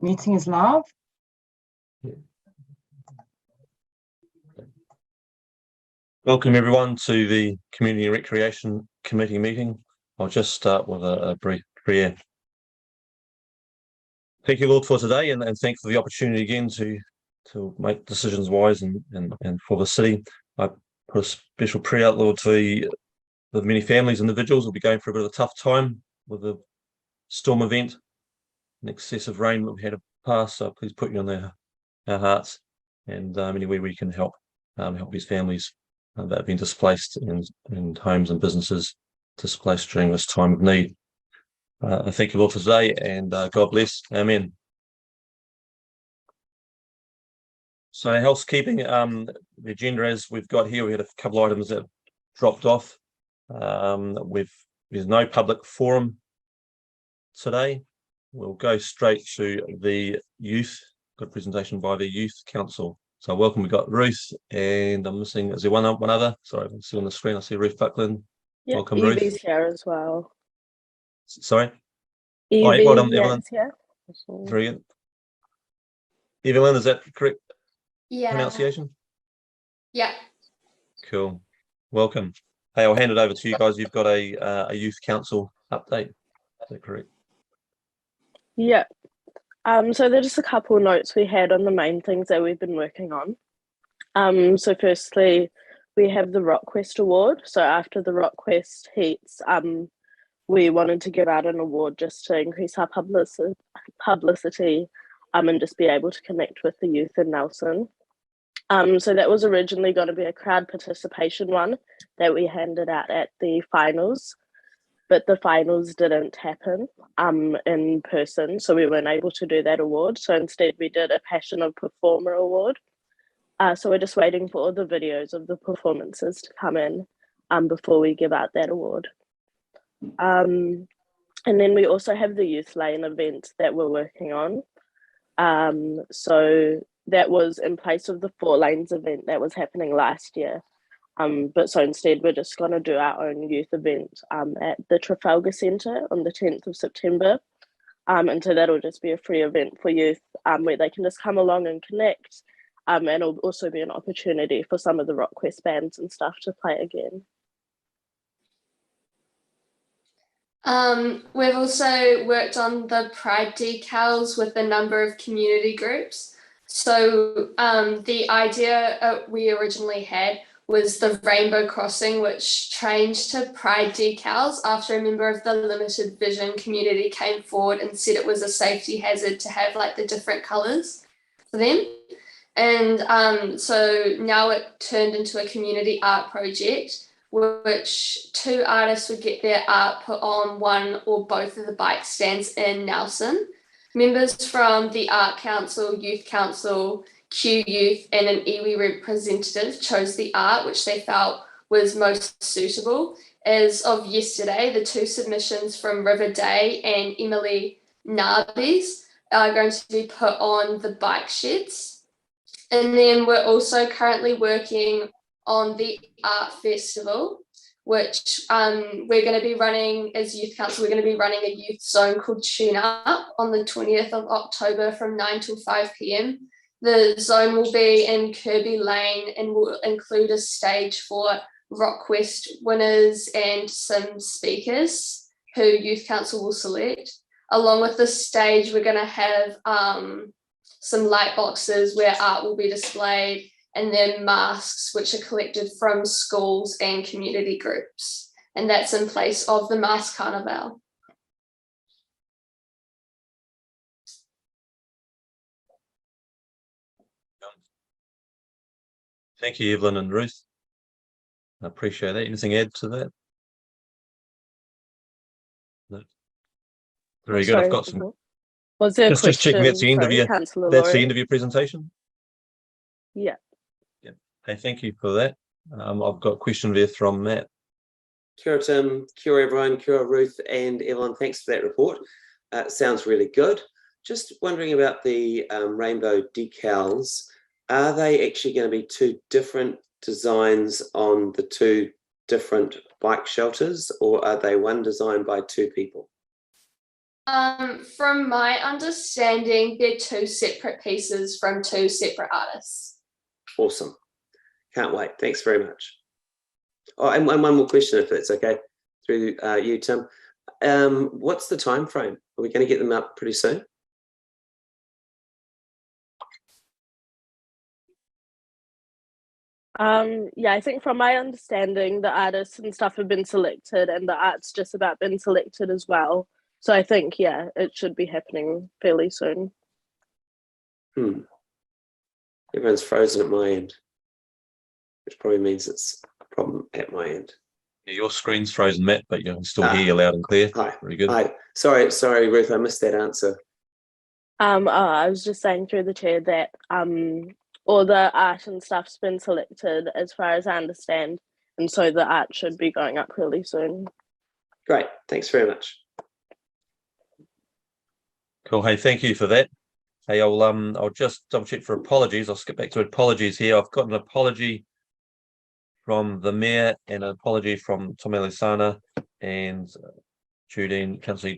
Meeting is live. Welcome everyone to the Community and Recreation Committee meeting. I'll just start with a brief prayer. Thank you, Lord, for today, and thank you for the opportunity again to make decisions wise and for the city. I put a special prayer out, Lord, to the many families, individuals who will be going through a bit of a tough time with the storm event and excessive rain that we had to pass. So please put you on our hearts, and any way we can help these families that have been displaced and homes and businesses displaced during this time of need. I thank you, Lord, for today, and God bless. Amen. So housekeeping, the agenda as we've got here, we had a couple of items that dropped off. There's no public forum today. We'll go straight to the youth. Got a presentation by the Youth Council. So welcome, we've got Ruth, and I'm missing, is there one other? Sorry, I can see on the screen, I see Ruth Buckland. Yep, welcome, Evie's Ruth. Here as well. Sorry? Evie, well done, Evelyn. Here. Very good. Evelyn, is that correct Yeah. pronunciation? Yeah. Cool. Welcome. Hey, I'll hand it over to you guys. You've got a Youth Council update. Is that correct? Yeah. So there's just a couple of notes we had on the main things that we've been working on. So firstly, we have the Rockquest Award. So after the Rockquest heats, we wanted to give out an award just to increase our publicity and just be able to connect with the youth in Nelson. So that was originally going to be a crowd participation one that we handed out at the finals, but the finals didn't happen in person, so we weren't able to do that award. So instead we did a Passion of Performer award. So we're just waiting for all the videos of the performances to come in before we give out that award. And then we also have the Youth Lane event that we're working on. So that was in place of the 4 Lanes event that was happening last year. But so instead we're just going to do our own youth event at the Trafalgar Centre on the 10th of September. And so that'll just be a free event for youth where they can just come along and connect. And it'll also be an opportunity for some of the Rockquest bands and stuff to play again. We've also worked on the Pride decals with a number of community groups. So the idea we originally had was the Rainbow Crossing, which changed to Pride decals after a member of the limited vision community came forward and said it was a safety hazard to have like the different colours for them. And so now it turned into a community art project, which 2 artists would get their art put on one or both of the bike stands in Nelson. Members from the Art Council, Youth Council, Q Youth and an iwi representative chose the art which they felt was most suitable. As of yesterday, the 2 submissions from River Day and Emily Narbis are going to be put on the bike sheds. And then we're also currently working on the art festival, which we're going to be running as Youth Council. We're going to be running a youth zone called Tune Up on the 20th of October from 9 till 5 p.m. The zone will be in Kirby Lane and will include a stage for Rockquest winners and some speakers who Youth Council will select. Along with the stage, we're going to have some light boxes where art will be displayed, and then masks which are collected from schools and community groups. And that's in place of the Mask Carnival. Thank you, Evelyn and Ruth. I appreciate that. Anything to add to that? No. Very good. I've got some. Was there just checking that's the end of your presentation. Yeah. Yeah. Hey, thank you for that. I've got a question there from Matt. Kia ora, Tim. Kia ora, everyone. Kia ora, Ruth and Evelyn. Thanks for that report. Sounds really good. Just wondering about the rainbow decals. Are they actually going to be 2 different designs on the 2 different bike shelters, or are they one design by 2 people? From my understanding, they're two separate pieces from two separate artists. Awesome. Can't wait. Thanks very much. Oh, and one more question, if it's okay, through you, Tim. What's the time frame? Are we going to get them up pretty soon? Yeah, I think from my understanding, the artists and stuff have been selected and the art's just about been selected as well. So I think, yeah, it should be happening fairly soon. Everyone's frozen at my end, which probably means it's a problem at my end. Yeah, your screen's frozen, Matt, but you can still hear you loud and clear. Hi. Very good. Hi. Sorry, Ruth, I missed that answer. I was just saying through the chair that all the art and stuff's been selected as far as I understand, and so the art should be going up really soon. Great. Thanks very much. Cool. Hey, thank you for that. Hey, I'll just double check for apologies. I'll skip back to apologies here. I've got an apology from the Mayor and an apology from Tom Alisana and Judine. Councillor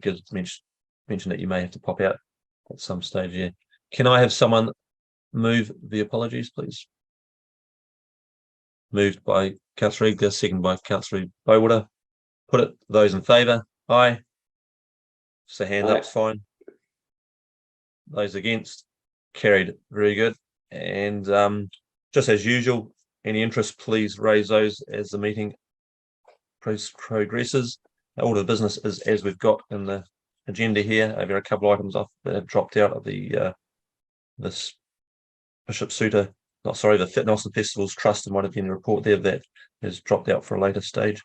mentioned that you may have to pop out at some stage here. Can I have someone move the apologies, please? Moved by Councillor Egger, second by Councillor Bowater. Put it, those in favour, aye. Just a hand up's fine. Those against, carried. Very good. And just as usual, any interest, please raise those as the meeting progresses. Order of business is as we've got in the agenda here. Over a couple of items that have dropped out of the this Bishop Suter, the Fit Nelson Festivals Trust, and might have been a report there that has dropped out for a later stage.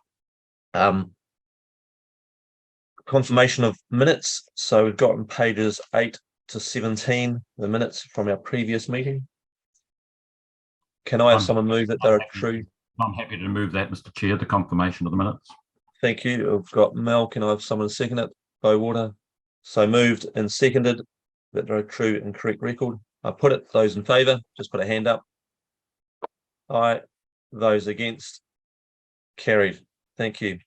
Confirmation of minutes. So we've got on pages 8 to 17 the minutes from our previous meeting. Can I have someone move that they're true? I'm happy to move that, Mr. Chair, the confirmation of the minutes. Thank you. I've got Mel. Can I have someone second it? Bowater. So moved and seconded that they're a true and correct record. I put it. Those in favour, just put a hand up. Aye. Those against, carried. Thank you.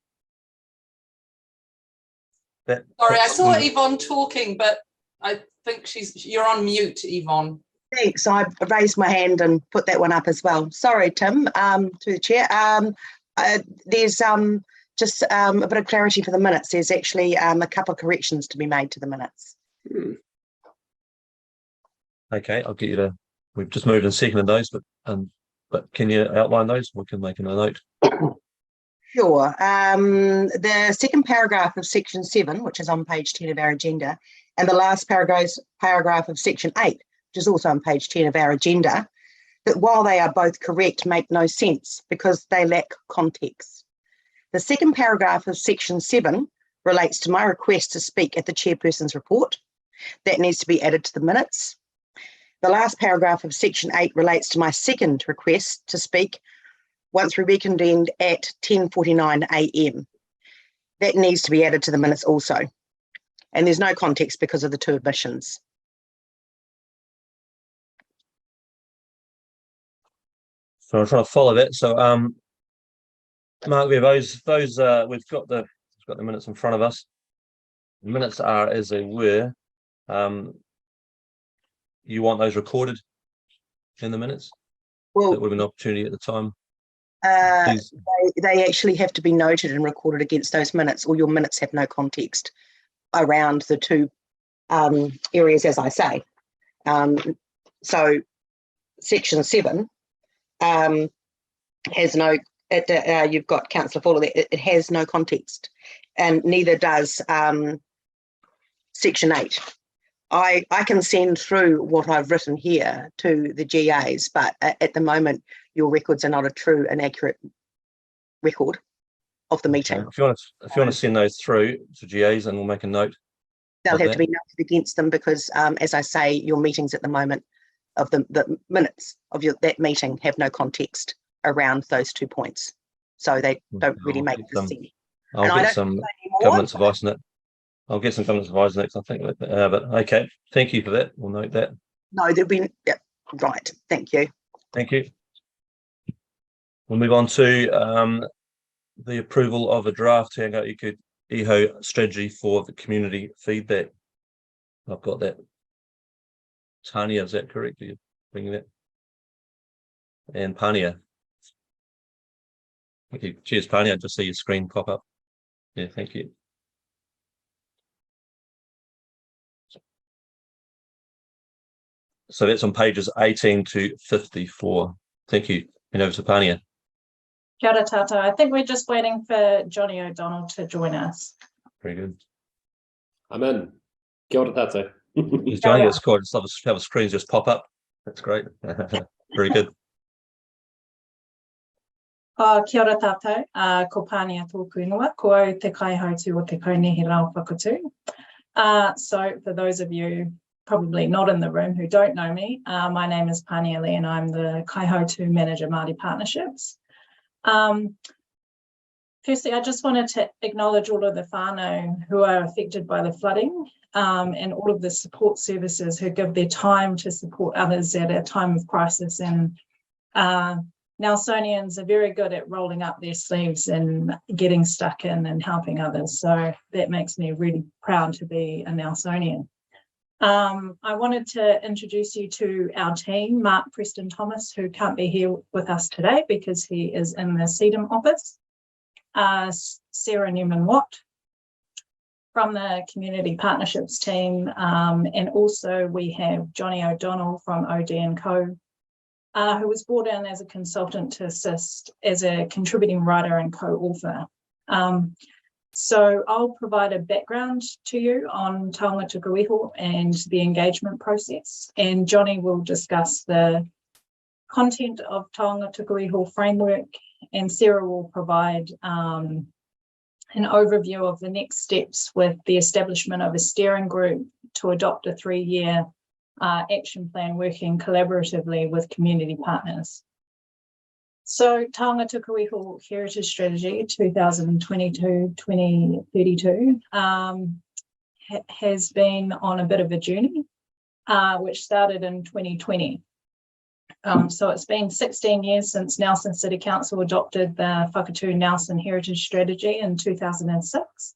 Sorry, I saw Yvonne talking, but I think you're on mute, Yvonne. Thanks. I raised my hand and put that one up as well. Sorry, Tim, to the chair. There's just a bit of clarity for the minutes. There's actually a couple of corrections to be made to the minutes. Okay, I'll get you to. We've just moved and seconded those, but can you outline those? We can make a note. Sure. The second paragraph of section 7, which is on page 10 of our agenda, and the last paragraph of section 8, which is also on page 10 of our agenda, that while they are both correct, make no sense because they lack context. The second paragraph of section 7 relates to my request to speak at the chairperson's report. That needs to be added to the minutes. The last paragraph of section 8 relates to my second request to speak once we reconvened at 10:49 a.m. That needs to be added to the minutes also. And there's no context because of the two omissions. So I'm trying to follow that. So Mark, we have we've got the minutes in front of us. The minutes are as they were. You want those recorded in the minutes? Well, that would have been an opportunity at the time. They actually have to be noted and recorded against those minutes, or your minutes have no context around the two areas, as I say. So section 7 has no, you've got Councillor Fuller there, it has no context, and neither does section 8. I can send through what I've written here to the GAs, but at the moment, your records are not a true and accurate record of the meeting. Okay. If you want to send those through to GAs, and we'll make a note. They'll have to be noted against them because, as I say, your meetings at the moment of the minutes of that meeting have no context around those 2 points, so they don't really make sense. I'll get some governance advice on it. I'll get some governance advice next, I think. But okay, thank you for that. We'll note that. No, there'll be right. Thank you. Thank you. We'll move on to the approval of a draft Te Angaʻi iho strategy for the community feedback. I've got that. Tanya, is that correct? Are you bringing that? And Pania. Thank you. Cheers, Pania. I just see your screen pop up. Yeah, thank you. So that's on pages 18 to 54. Thank you. And over to Pania. Kia ora tātou. I think we're just waiting for Johnny O'Donnell to join us. Very good. I'm in. Kia ora tātou. He's joining us. Cool. Just have a screen just pop up. That's great. Very good. Kia ora tātou. Ko Pania tōku ingoa. Ko au te kaihautu o te kaunihi rao whakatū. So for those of you probably not in the room who don't know me, my name is Pania Lee and I'm the Kaihautu Manager Māori Partnerships. Firstly, I just wanted to acknowledge all of the whānau who are affected by the flooding and all of the support services who give their time to support others at a time of crisis. And Nelsonians are very good at rolling up their sleeves and getting stuck in and helping others. So that makes me really proud to be a Nelsonian. I wanted to introduce you to our team, Mark Preston Thomas, who can't be here with us today because he is in the CEDAM office, Sarah Newman-Watt from the Community Partnerships team, and also we have Johnny O'Donnell from OD & Co, who was brought in as a consultant to assist as a contributing writer and co-author. So I'll provide a background to you on Taonga Tuku Iho and the engagement process, and Johnny will discuss the content of Taonga Tuku Iho framework, and Sarah will provide an overview of the next steps with the establishment of a steering group to adopt a 3-year action plan working collaboratively with community partners. So Taonga Tuku Iho Heritage Strategy 2022-2032 has been on a bit of a journey, which started in 2020. So it's been 16 years since Nelson City Council adopted the Whakatū Nelson Heritage Strategy in 2006.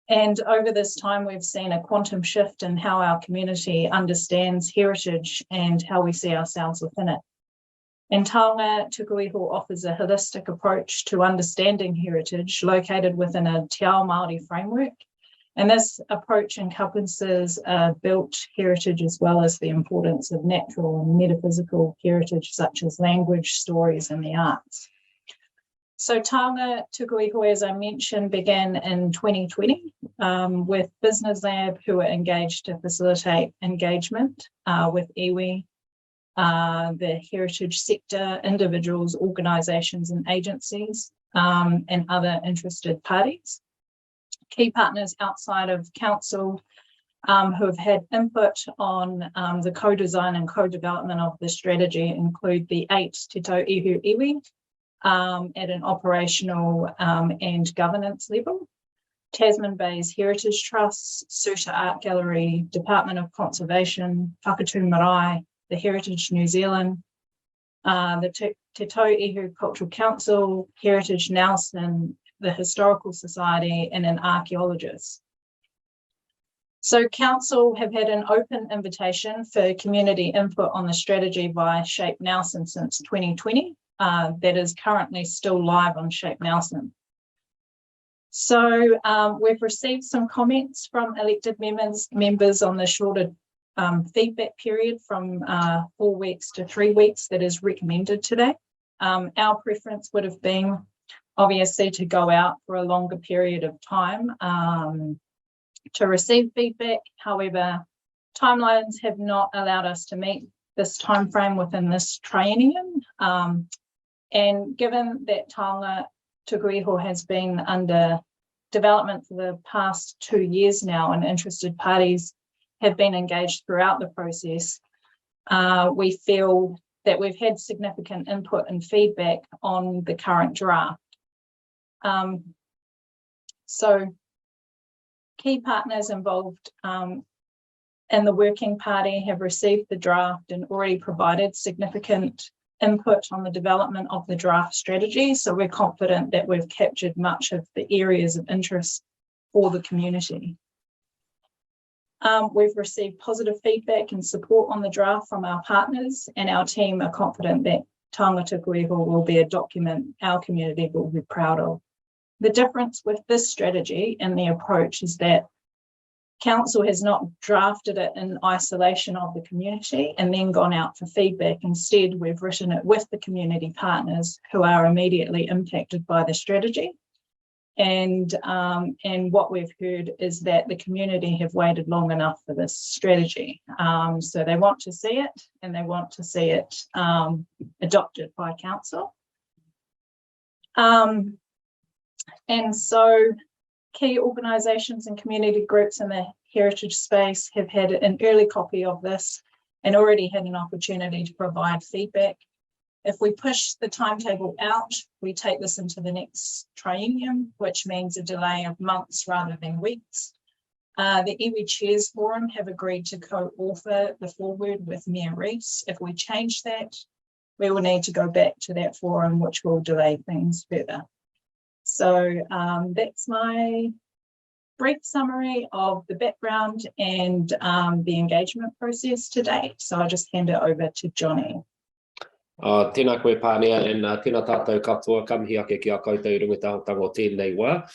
And over this time, we've seen a quantum shift in how our community understands heritage and how we see ourselves within it. And Taonga Tuku Iho offers a holistic approach to understanding heritage located within a Te Ao Māori framework. And this approach encompasses built heritage as well as the importance of natural and metaphysical heritage such as language, stories, and the arts. So Taonga Tuku Iho, as I mentioned, began in 2020 with Business Lab, who were engaged to facilitate engagement with iwi, the heritage sector, individuals, organisations and agencies, and other interested parties. Key partners outside of council who have had input on the co-design and co-development of the strategy include the 8 Te Tau Ihu Iwi at an operational and governance level, Tasman Bay's Heritage Trust, Suta Art Gallery, Department of Conservation, Whakatū Marae, the Heritage New Zealand, the Te Tau Ihu Cultural Council, Heritage Nelson, the Historical Society, and an archaeologist. So council have had an open invitation for community input on the strategy via Shape Nelson since 2020. That is currently still live on Shape Nelson. So we've received some comments from elected members on the shorter feedback period from 4 weeks to 3 weeks that is recommended today. Our preference would have been obviously to go out for a longer period of time to receive feedback. However, timelines have not allowed us to meet this timeframe within this triennium. And given that Taonga Tuku Iho has been under development for the past 2 years now and interested parties have been engaged throughout the process, we feel that we've had significant input and feedback on the current draft. So key partners involved in the working party have received the draft and already provided significant input on the development of the draft strategy. So we're confident that we've captured much of the areas of interest for the community. We've received positive feedback and support on the draft from our partners, and our team are confident that Tangata Kuiho will be a document our community will be proud of. The difference with this strategy and the approach is that Council has not drafted it in isolation of the community and then gone out for feedback. Instead, we've written it with the community partners who are immediately impacted by the strategy. And what we've heard is that the community have waited long enough for this strategy. So they want to see it, and they want to see it adopted by Council. And so key organisations and community groups in the heritage space have had an early copy of this and already had an opportunity to provide feedback. If we push the timetable out, we take this into the next triennium, which means a delay of months rather than weeks. The iwi Chairs Forum have agreed to co-author the foreword with Mayor Rees. If we change that, we will need to go back to that forum, which will delay things further. So that's my brief summary of the background and the engagement process to date. So I'll just hand it over to Johnny. Tēnā koe pānea, and tēnā tātou katoa, kamhi ake ki a koutou rungitahotanga o tēnei wā.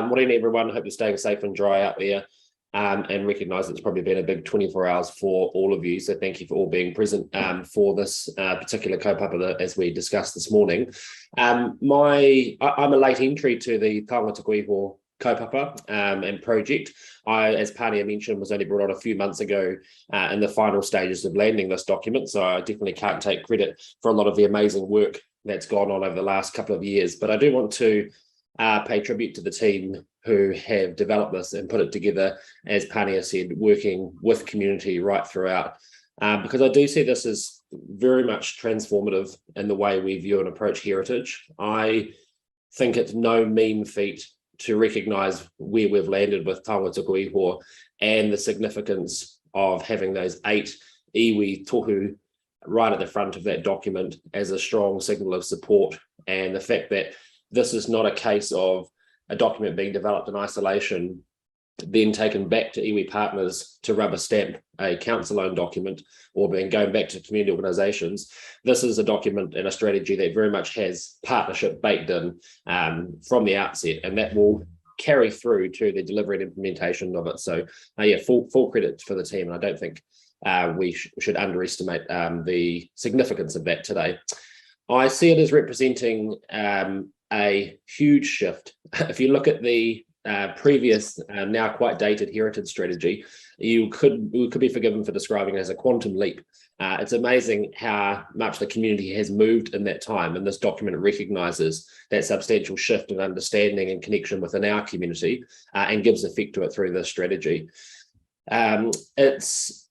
Morning everyone, hope you're staying safe and dry out there, and recognise it's probably been a big 24 hours for all of you, so thank you for all being present for this particular kaupapa as we discussed this morning. I'm a late entry to the Tangata Kuiho kaupapa and project. I, as Pania mentioned, was only brought on a few months ago in the final stages of landing this document, so I definitely can't take credit for a lot of the amazing work that's gone on over the last couple of years. But I do want to pay tribute to the team who have developed this and put it together, as Pania said, working with community right throughout, because I do see this as very much transformative in the way we view and approach heritage. I think it's no mean feat to recognise where we've landed with Tangata Kuiho and the significance of having those 8 iwi tohu right at the front of that document as a strong signal of support, and the fact that this is not a case of a document being developed in isolation, then taken back to iwi partners to rubber stamp a council-owned document, or going back to community organisations. This is a document and a strategy that very much has partnership baked in from the outset, and that will carry through to the delivery and implementation of it. So yeah, full credit for the team, and I don't think we should underestimate the significance of that today. I see it as representing a huge shift. If you look at the previous, now quite dated heritage strategy, we could be forgiven for describing it as a quantum leap. It's amazing how much the community has moved in that time, and this document recognises that substantial shift in understanding and connection within our community and gives effect to it through this strategy.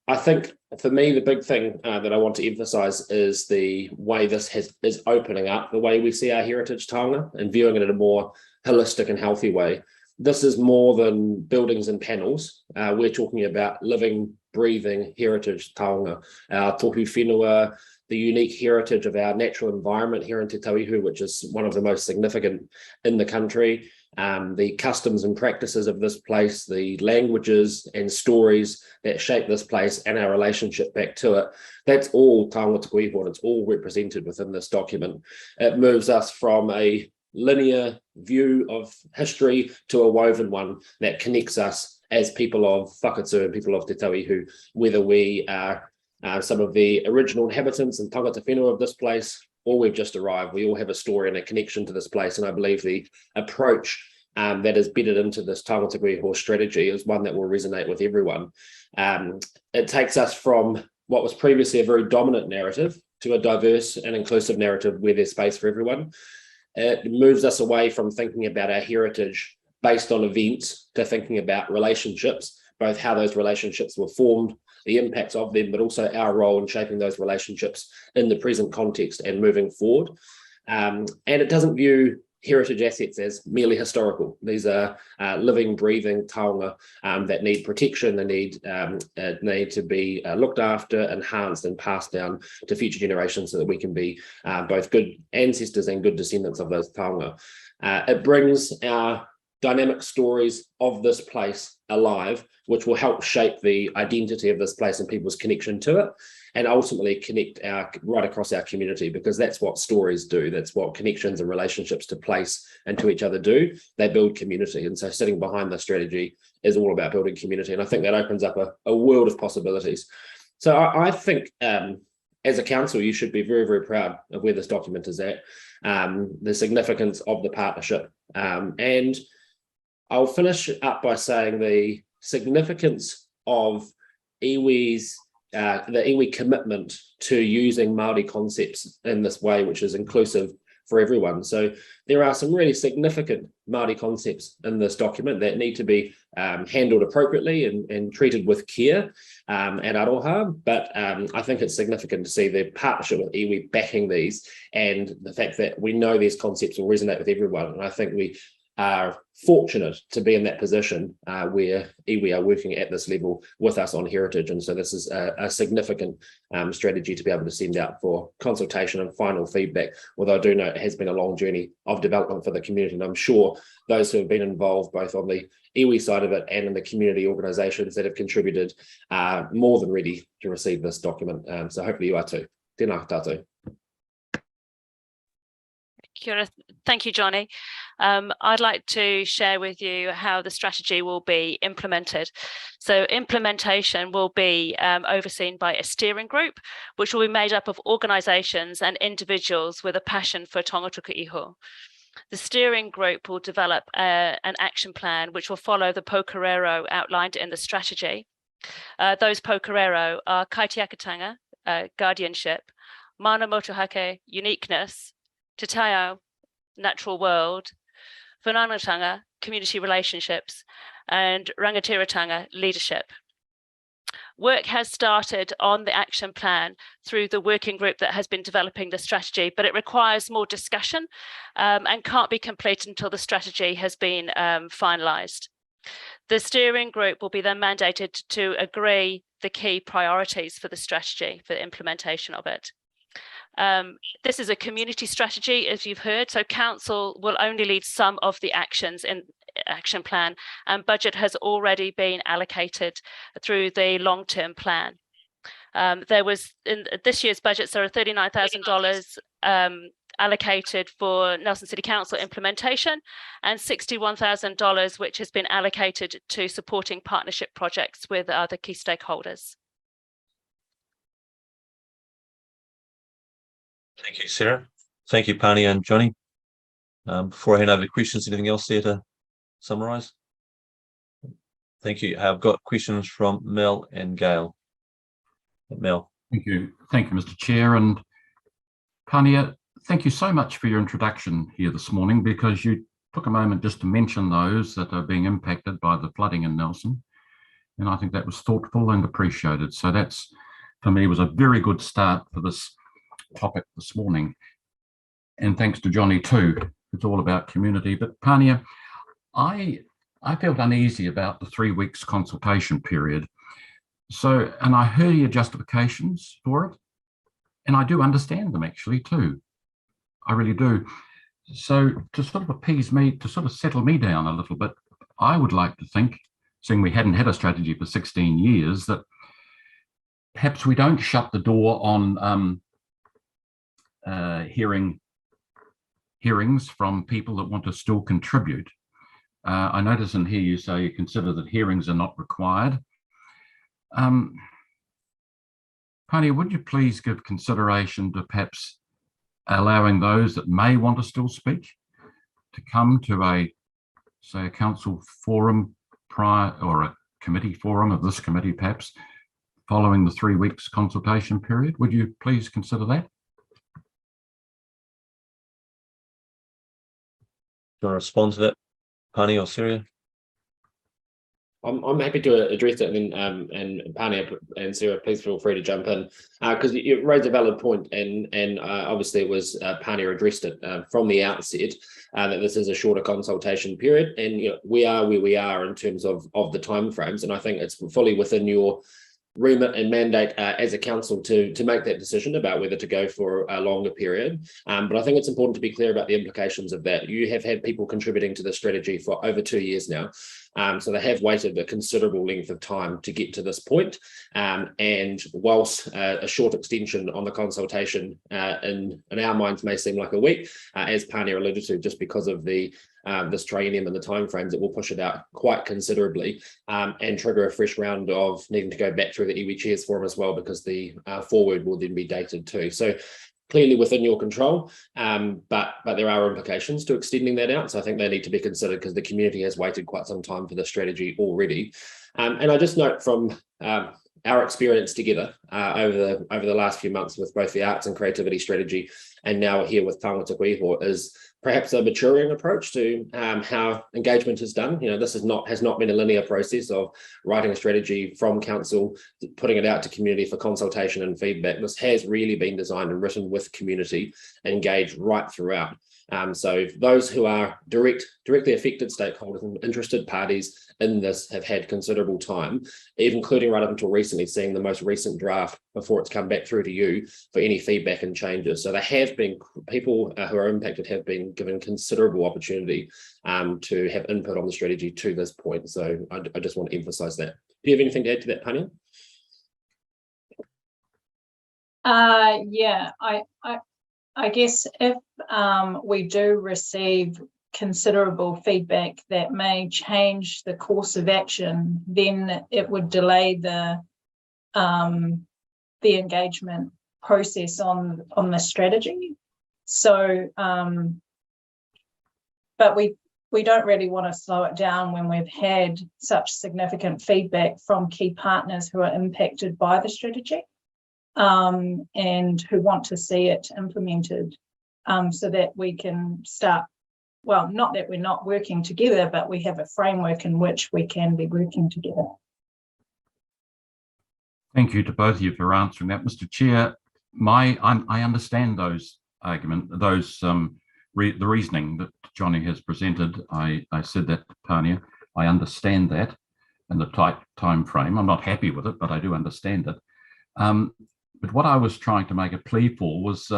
I think for me, the big thing that I want to emphasise is the way this is opening up the way we see our heritage taonga and viewing it in a more holistic and healthy way. This is more than buildings and panels. We're talking about living, breathing heritage taonga, our tohu whenua, the unique heritage of our natural environment here in Te Tauihu, which is one of the most significant in the country, the customs and practices of this place, the languages and stories that shape this place and our relationship back to it. That's all Tangata Kuiho, and it's all represented within this document. It moves us from a linear view of history to a woven one that connects us as people of Whakatū and people of Te Tauihu, whether we are some of the original inhabitants and tangata whenua of this place, or we've just arrived. We all have a story and a connection to this place, and I believe the approach that is bedded into this Tangata Kuiho strategy is one that will resonate with everyone. It takes us from what was previously a very dominant narrative to a diverse and inclusive narrative where there's space for everyone. It moves us away from thinking about our heritage based on events to thinking about relationships, both how those relationships were formed, the impacts of them, but also our role in shaping those relationships in the present context and moving forward. And it doesn't view heritage assets as merely historical. These are living, breathing taonga that need protection, they need to be looked after, enhanced and passed down to future generations so that we can be both good ancestors and good descendants of those taonga. It brings our dynamic stories of this place alive, which will help shape the identity of this place and people's connection to it, and ultimately connect right across our community, because that's what stories do. That's what connections and relationships to place and to each other do. They build community. And so sitting behind the strategy is all about building community. And I think that opens up a world of possibilities. So I think as a council, you should be very, very proud of where this document is at, the significance of the partnership. And I'll finish up by saying the significance of iwi's the iwi commitment to using Māori concepts in this way, which is inclusive for everyone. So there are some really significant Māori concepts in this document that need to be handled appropriately and treated with care at Aroha. But I think it's significant to see the partnership with iwi backing these, and the fact that we know these concepts will resonate with everyone. And I think we are fortunate to be in that position where iwi are working at this level with us on heritage. And so this is a significant strategy to be able to send out for consultation and final feedback, although I do know it has been a long journey of development for the community. And I'm sure those who have been involved both on the iwi side of it and in the community organisations that have contributed are more than ready to receive this document. So hopefully you are too. Tēnā tātou. Kia ora. Thank you, Johnny. I'd like to share with you how the strategy will be implemented. So implementation will be overseen by a steering group, which will be made up of organisations and individuals with a passion for tongatuka iho. The steering group will develop an action plan which will follow the pokarero outlined in the strategy. Those pokarero are kaitiakitanga, guardianship, mana motuhake, uniqueness, Te Taiao, natural world, whanaungatanga, community relationships, and rangatiratanga, leadership. Work has started on the action plan through the working group that has been developing the strategy, but it requires more discussion and can't be completed until the strategy has been finalised. The steering group will be then mandated to agree the key priorities for the strategy, for the implementation of it. This is a community strategy, as you've heard, so council will only lead some of the actions in action plan, and budget has already been allocated through the long-term plan. There was, in this year's budget, there are $39,000 allocated for Nelson City Council implementation, and $61,000 which has been allocated to supporting partnership projects with other key stakeholders. Thank you, Sarah. Thank you, Pani and Johnny. Before I hand over to questions, anything else there to summarise? Thank you. I've got questions from Mel and Gail. Mel. Thank you, Mr. Chair. And Pania, thank you so much for your introduction here this morning, because you took a moment just to mention those that are being impacted by the flooding in Nelson. And I think that was thoughtful and appreciated. So that's, for me, was a very good start for this topic this morning. And thanks to Johnny too. It's all about community. But Pania, I felt uneasy about the 3 weeks consultation period. So, and I heard your justifications for it, and I do understand them actually too. I really do. So to sort of appease me, to sort of settle me down a little bit, I would like to think, seeing we hadn't had a strategy for 16 years, that perhaps we don't shut the door on hearings from people that want to still contribute. I notice in here you say you consider that hearings are not required. Pani, would you please give consideration to perhaps allowing those that may want to still speak to come to a council forum prior, or a committee forum of this committee perhaps, following the 3 weeks consultation period? Would you please consider that? Do you want to respond to that, Pani or Sarah? I'm happy to address it, and Pani and Sarah, please feel free to jump in, because you raised a valid point, and obviously it was Pani addressed it from the outset, that this is a shorter consultation period, and we are where we are in terms of the timeframes, and I think it's fully within your remit and mandate as a council to make that decision about whether to go for a longer period. But I think it's important to be clear about the implications of that. You have had people contributing to the strategy for over 2 years now. So they have waited a considerable length of time to get to this point. And whilst a short extension on the consultation in our minds may seem like a week, as Pania alluded to, just because of this triennium and the timeframes, it will push it out quite considerably and trigger a fresh round of needing to go back through the iwi Chairs Forum as well, because the forward will then be dated too. So clearly within your control, but there are implications to extending that out. So I think they need to be considered, because the community has waited quite some time for this strategy already. And I just note from our experience together over the last few months with both the arts and creativity strategy, and now here with Tangata Kuiho, is perhaps a maturing approach to how engagement is done. You know, this has not been a linear process of writing a strategy from council, putting it out to community for consultation and feedback. This has really been designed and written with community engaged right throughout. So those who are directly affected stakeholders and interested parties in this have had considerable time, even including right up until recently, seeing the most recent draft before it's come back through to you for any feedback and changes. So there have been people who are impacted have been given considerable opportunity to have input on the strategy to this point. So I just want to emphasize that. Do you have anything to add to that, Pania? Yeah, I guess if we do receive considerable feedback that may change the course of action, then it would delay the engagement process on the strategy. So, but we don't really want to slow it down when we've had such significant feedback from key partners who are impacted by the strategy. And who want to see it implemented, so that we can start, well, not that we're not working together, but we have a framework in which we can be working together. Thank you to both of you for answering that. Mr. Chair, I understand those arguments, the reasoning that Johnny has presented. I said that to Pania. I understand that in the tight time frame. I'm not happy with it, but I do understand it. But what I was trying to make a plea for was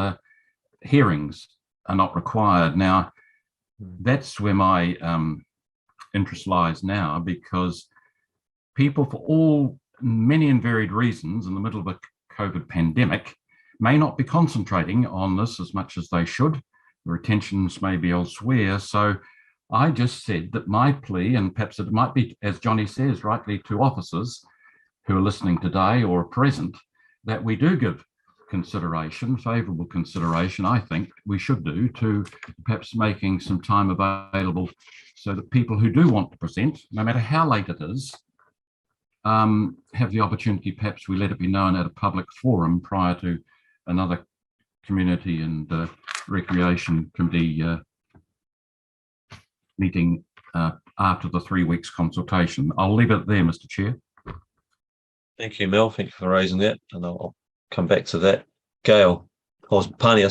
hearings are not required. Now, that's where my interest lies now, because people, for many and varied reasons, in the middle of a COVID pandemic, may not be concentrating on this as much as they should. Their attentions may be elsewhere. So I just said that my plea, and perhaps it might be, as Johnny says, rightly to officers who are listening today or are present, that we do give consideration, favourable consideration, I think we should do, to perhaps making some time available so that people who do want to present, no matter how late it is, have the opportunity. Perhaps we let it be known at a public forum prior to another community and recreation committee meeting after the 3 weeks consultation. I'll leave it there, Mr. Chair. Thank you, Mel. Thank you for raising that, and I'll come back to that. Gail, Pania,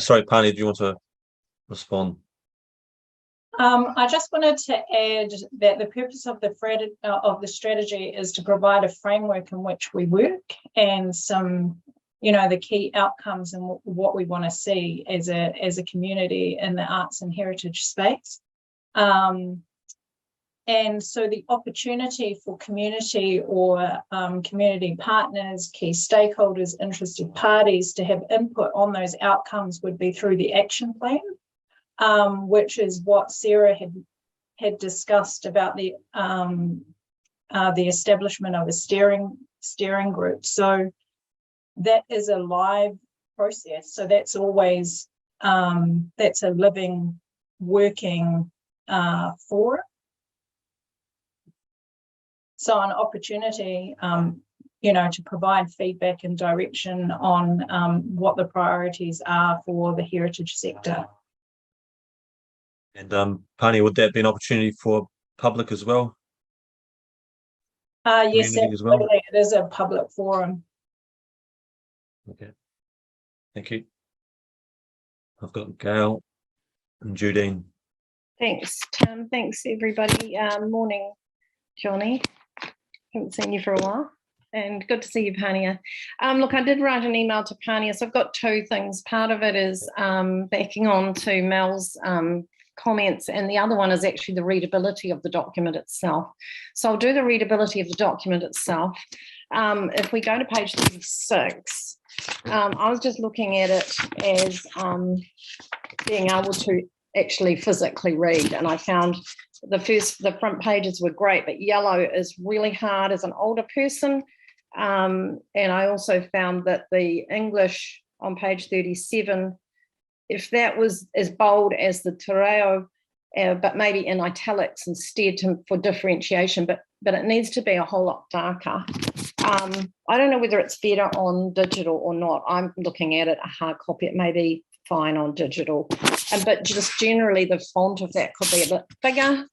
do you want to respond? I just wanted to add that the purpose of the strategy is to provide a framework in which we work, and some, the key outcomes and what we want to see as a community in the arts and heritage space. And so the opportunity for community or community partners, key stakeholders, interested parties to have input on those outcomes would be through the action plan, which is what Sarah had discussed about the establishment of a steering group. So that is a live process. So that's always that's a living, working forum. So an opportunity, to provide feedback and direction on what the priorities are for the heritage sector. And Pania, would that be an opportunity for public as well? Yes, Community as well? absolutely. It is a public forum. Okay, thank you. I've got Gail and Judine. Thanks, Tim. Thanks, everybody. Morning, Johnny. Haven't seen you for a while. and good to see you, Pania. Look, I did write an email to Pania, so I've got two things. Part of it is backing on to Mel's comments, and the other one is actually the readability of the document itself. So I'll do the readability of the document itself. If we go to page 36, I was just looking at it as being able to actually physically read, and I found the front pages were great, but yellow is really hard as an older person. And I also found that the English on page 37, if that was as bold as the te reo, but maybe in italics instead for differentiation, but it needs to be a whole lot darker. I don't know whether it's better on digital or not. I'm looking at it, a hard copy, it may be fine on digital, but just generally the font of that could be a bit bigger.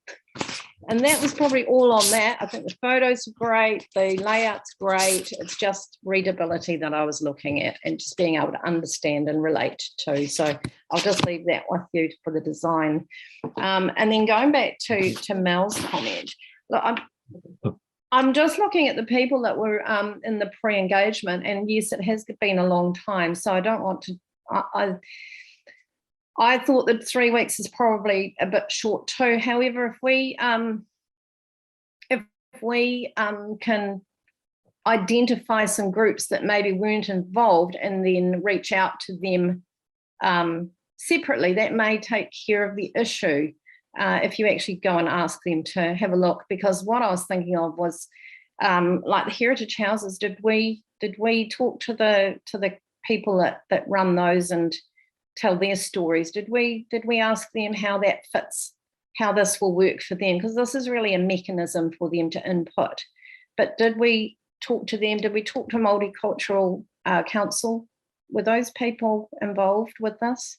And that was probably all on that. I think the photos are great, the layout's great. It's just readability that I was looking at and just being able to understand and relate to. So I'll just leave that with you for the design. And then going back to Mel's comment, look, I'm just looking at the people that were in the pre-engagement, and yes, it has been a long time. So I don't want to, I thought that 3 weeks is probably a bit short too. However, if we can identify some groups that maybe weren't involved and then reach out to them separately, that may take care of the issue. If you actually go and ask them to have a look, because what I was thinking of was like the heritage houses. Did we talk to the people that run those and tell their stories? Did we ask them how that fits, how this will work for them? Because this is really a mechanism for them to input. But did we talk to them? Did we talk to Multicultural Council? Were those people involved with this?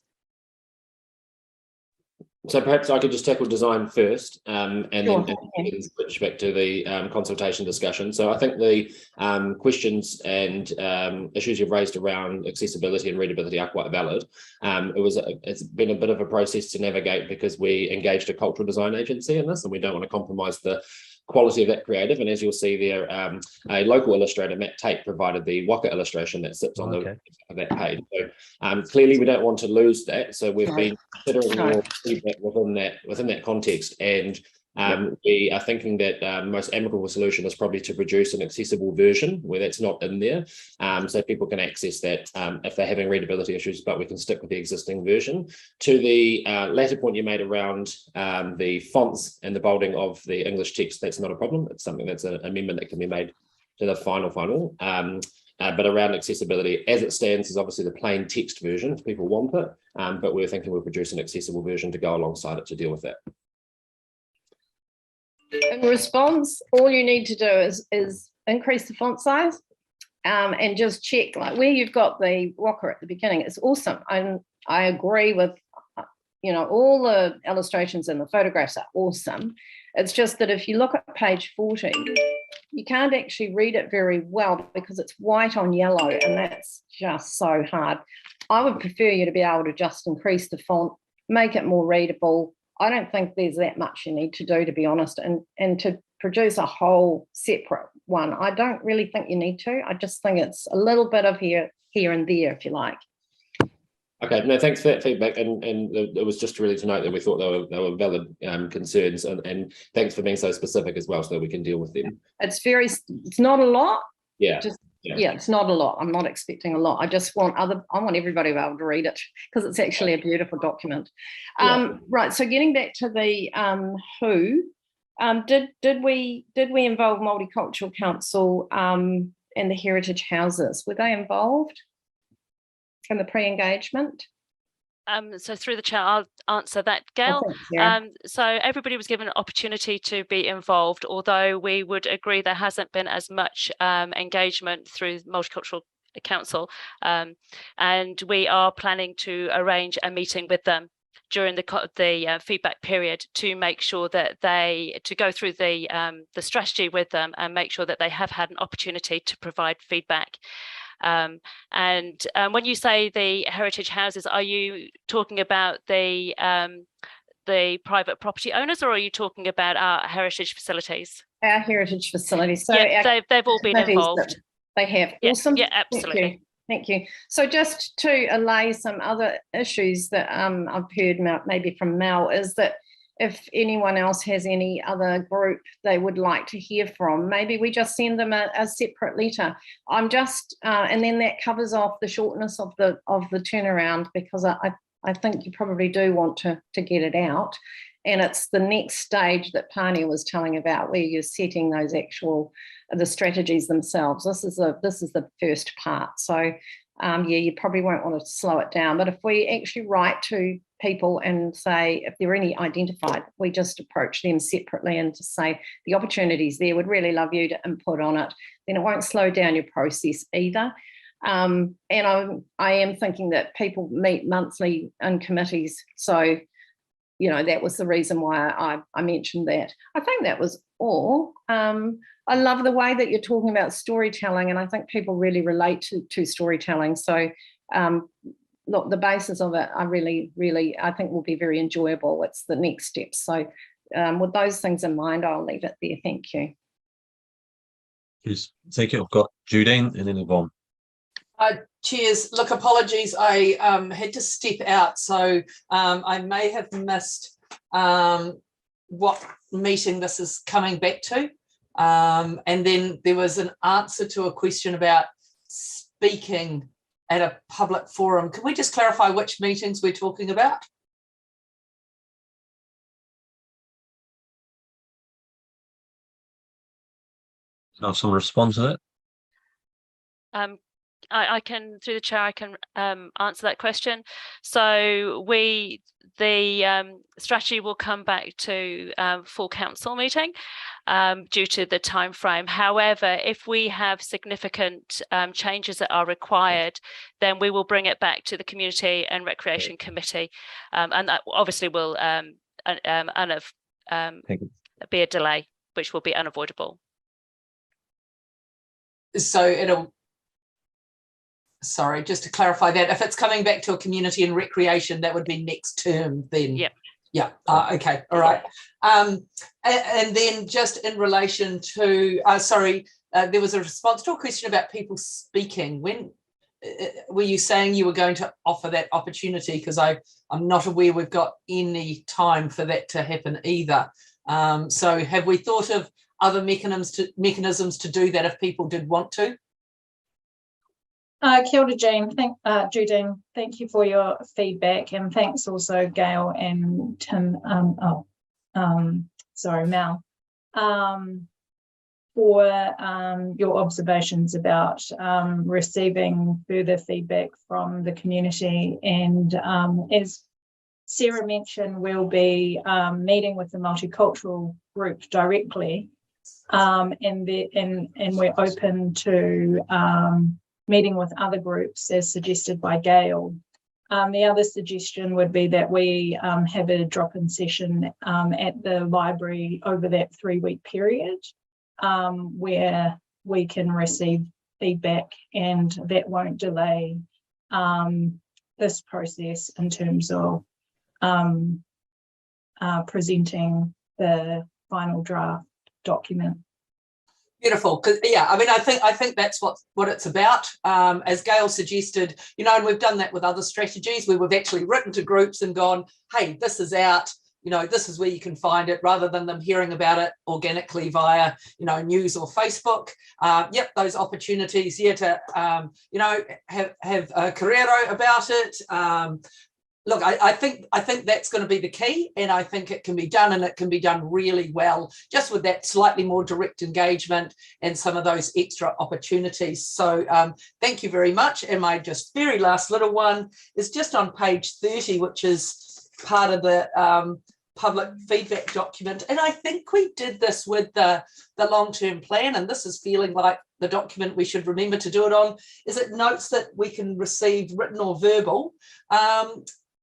So perhaps I could just tackle design first, and Sure. then switch back to the consultation discussion. So I think the questions and issues you've raised around accessibility and readability are quite valid. It's been a bit of a process to navigate because we engaged a cultural design agency in this, and we don't want to compromise the quality of that creative. And as you'll see there, a local illustrator, Matt Tate, provided the waka illustration that sits on the that page. So clearly we don't want to lose that. So we've been considering more feedback within that context, and we are thinking that the most amicable solution is probably to produce an accessible version where that's not in there, so people can access that if they're having readability issues, but we can stick with the existing version. To the latter point you made around the fonts and the bolding of the English text, that's not a problem. It's something that's an amendment that can be made to the final. But around accessibility, as it stands, is obviously the plain text version if people want it, but we're thinking we'll produce an accessible version to go alongside it to deal with that. In response, all you need to do is increase the font size and just check, like where you've got the waka at the beginning. It's awesome. I agree with, all the illustrations and the photographs are awesome. It's just that if you look at page 40, you can't actually read it very well because it's white on yellow, and that's just so hard. I would prefer you to be able to just increase the font, make it more readable. I don't think there's that much you need to do, to be honest, and to produce a whole separate one, I don't really think you need to. I just think it's a little bit of here and there, if you like. Okay, no, thanks for that feedback, and it was just really to note that we thought they were valid concerns, and thanks for being so specific as well, so that we can deal with them. It's not a lot. Yeah. It's not a lot. I'm not expecting a lot. I just want everybody to be able to read it because it's actually a beautiful document. Right. So getting back to the who, did we involve Multicultural Council and the heritage houses? Were they involved in the pre-engagement? So through the chat, I'll answer that, Gail. So everybody was given an opportunity to be involved, although we would agree there hasn't been as much engagement through Multicultural Council, and we are planning to arrange a meeting with them during the feedback period to make sure that to go through the strategy with them and make sure that they have had an opportunity to provide feedback. And when you say the heritage houses, are you talking about the the private property owners, or are you talking about our heritage facilities? Our heritage facilities. So yeah, they've all been involved. They have. Yeah, Awesome. yeah, absolutely. Thank you. So just to allay some other issues that I've heard maybe from Mel, is that if anyone else has any other group they would like to hear from, maybe we just send them a separate letter. I'm just, and then that covers off the shortness of the turnaround, because I think you probably do want to get it out. And it's the next stage that Pani was telling about, where you're setting those the strategies themselves. This is the first part. So yeah, you probably won't want to slow it down. But if we actually write to people and say, if there are any identified, we just approach them separately and just say the opportunities there, would really love you to input on it, then it won't slow down your process either. And I am thinking that people meet monthly in committees. So, you know, that was the reason why I mentioned that. I think that was all. I love the way that you're talking about storytelling, and I think people really relate to storytelling. So, look, the basis of it, I think will be very enjoyable. It's the next step. So, with those things in mind, I'll leave it there. Thank you. Yes, thank you. I've got Judine and then Yvonne. Cheers. Look, apologies. I had to step out, so I may have missed what meeting this is coming back to. And then there was an answer to a question about speaking at a public forum. Can we just clarify which meetings we're talking about? Can someone respond to that? I can, through the chair, I can answer that question. So the strategy will come back to full council meeting due to the time frame. However, if we have significant changes that are required, then we will bring it back to the Community and Recreation Committee, and that obviously will be a delay, which will be unavoidable. So it'll, sorry, just to clarify that, if it's coming back to a Community and Recreation, that would be next term then? Yep. Yeah, okay, all right. And then just in relation to, there was a response to a question about people speaking. When were you saying you were going to offer that opportunity? Because I'm not aware we've got any time for that to happen either. So have we thought of other mechanisms to do that if people did want to? Kia ora, Judine, thank you for your feedback, and thanks also Gail and Tim, Mel, for your observations about receiving further feedback from the community. And as Sarah mentioned, we'll be meeting with the multicultural group directly, and we're open to meeting with other groups as suggested by Gail. The other suggestion would be that we have a drop-in session at the library over that 3-week period, where we can receive feedback, and that won't delay this process in terms of presenting the final draft document. Beautiful, because yeah, I mean, I think that's what it's about. As Gail suggested, you know, and we've done that with other strategies where we've actually written to groups and gone, hey, this is out, you know, this is where you can find it, rather than them hearing about it organically via, you know, news or Facebook. Yep, those opportunities, yeah, to you know, have a Carrero about it. Look, I think that's going to be the key, and I think it can be done, and it can be done really well, just with that slightly more direct engagement and some of those extra opportunities. So thank you very much. And my just very last little one is just on page 30, which is part of the public feedback document. And I think we did this with the long-term plan, and this is feeling like the document we should remember to do it on, is it notes that we can receive written or verbal.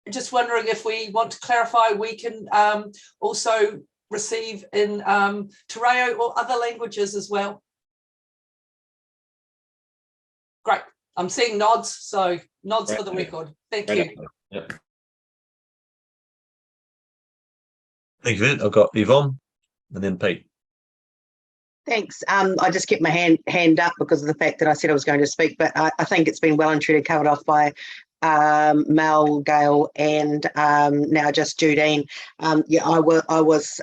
Just wondering if we want to clarify, we can also receive in Te Reo or other languages as well. Great. I'm seeing nods, so nods for the record. Thank you. Yep. Thank you. I've got Yvonne and then Pete. Thanks. I just kept my hand up because of the fact that I said I was going to speak, but I think it's been well and truly covered off by Mel, Gail, and now just Judine. Yeah, I was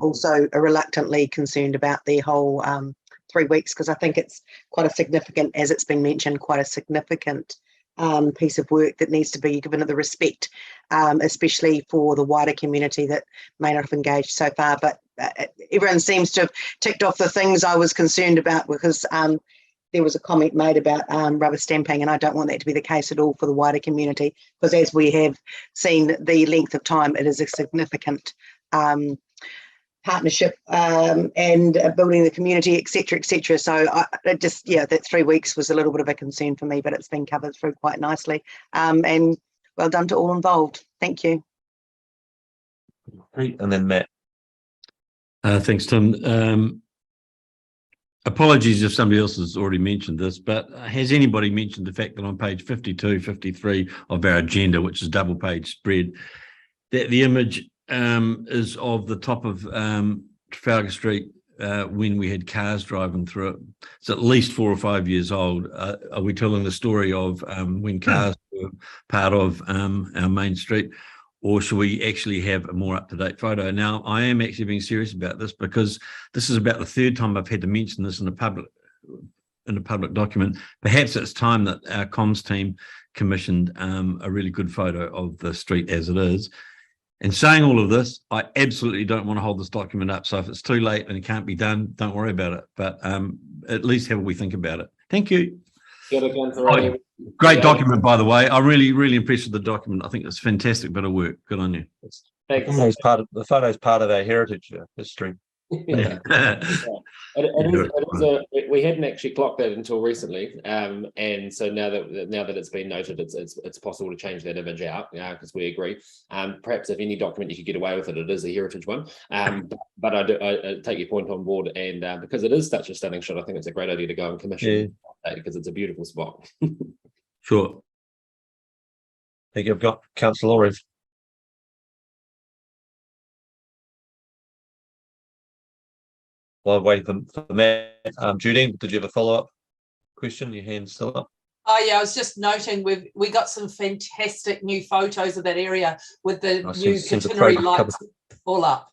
also reluctantly concerned about the whole 3 weeks, because I think it's quite a significant, as it's been mentioned, quite a significant piece of work that needs to be given the respect, especially for the wider community that may not have engaged so far. But everyone seems to have ticked off the things I was concerned about, because there was a comment made about rubber stamping, and I don't want that to be the case at all for the wider community, because as we have seen the length of time, it is a significant partnership and building the community, etc., etc. So that 3 weeks was a little bit of a concern for me, but it's been covered through quite nicely. And well done to all involved. Thank you. And then Matt. Thanks, Tim. Apologies if somebody else has already mentioned this, but has anybody mentioned the fact that on page 52, 53 of our agenda, which is double page spread, that the image is of the top of Trafalgar Street when we had cars driving through it? It's at least 4 or 5 years old. Are we telling the story of when cars were part of our main street, or should we actually have a more up-to-date photo? Now, I am actually being serious about this, because this is about the 3rd time I've had to mention this in a public document. Perhaps it's time that our comms team commissioned a really good photo of the street as it is. And saying all of this, I absolutely don't want to hold this document up. So if it's too late and it can't be done, don't worry about it. But at least have we think about it. Thank you. Great document, by the way. I'm really, really impressed with the document. I think it's a fantastic bit of work. Good on you. Thanks. The photo is part of our heritage history. Yeah. We hadn't actually clocked that until recently, and so now that it's been noted, it's possible to change that image out, because we agree. Perhaps if any document you could get away with it, it is a heritage one. But I take your point on board, and because it is such a stunning shot, I think it's a great idea to go and commission because it's a beautiful spot. Sure. I think I've got Councillor Laurie. While waiting for Matt, Judine, did you have a follow-up question? Your hand's still up. Oh yeah, I was just noting we got some fantastic new photos of that area with the new catenary lights all up.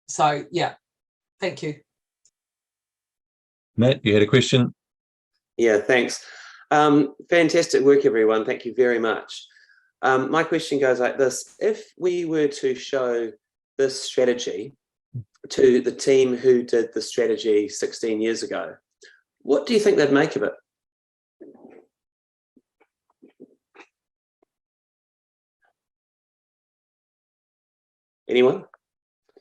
So yeah, thank you. Matt, you had a question? Yeah, thanks. Fantastic work, everyone. Thank you very much. My question goes like this. If we were to show this strategy to the team who did the strategy 16 years ago, what do you think they'd make of it? Anyone?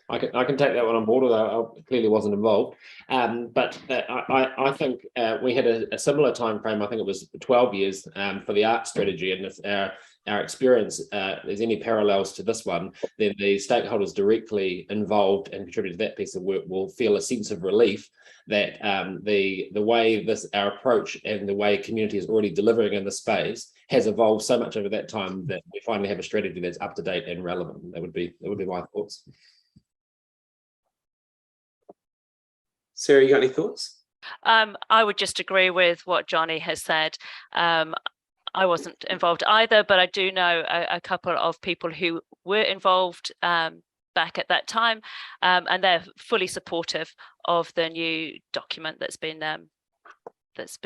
I can take that one on board, although I clearly wasn't involved. But I think we had a similar time frame. I think it was 12 years for the art strategy, and if our experience, there's any parallels to this one, then the stakeholders directly involved and contributed to that piece of work will feel a sense of relief that the way our approach and the way community is already delivering in the space has evolved so much over that time that we finally have a strategy that's up to date and relevant. That would be my thoughts. Sarah, you got any thoughts? I would just agree with what Johnny has said. I wasn't involved either, but I do know a couple of people who were involved back at that time, and they're fully supportive of the new document that's been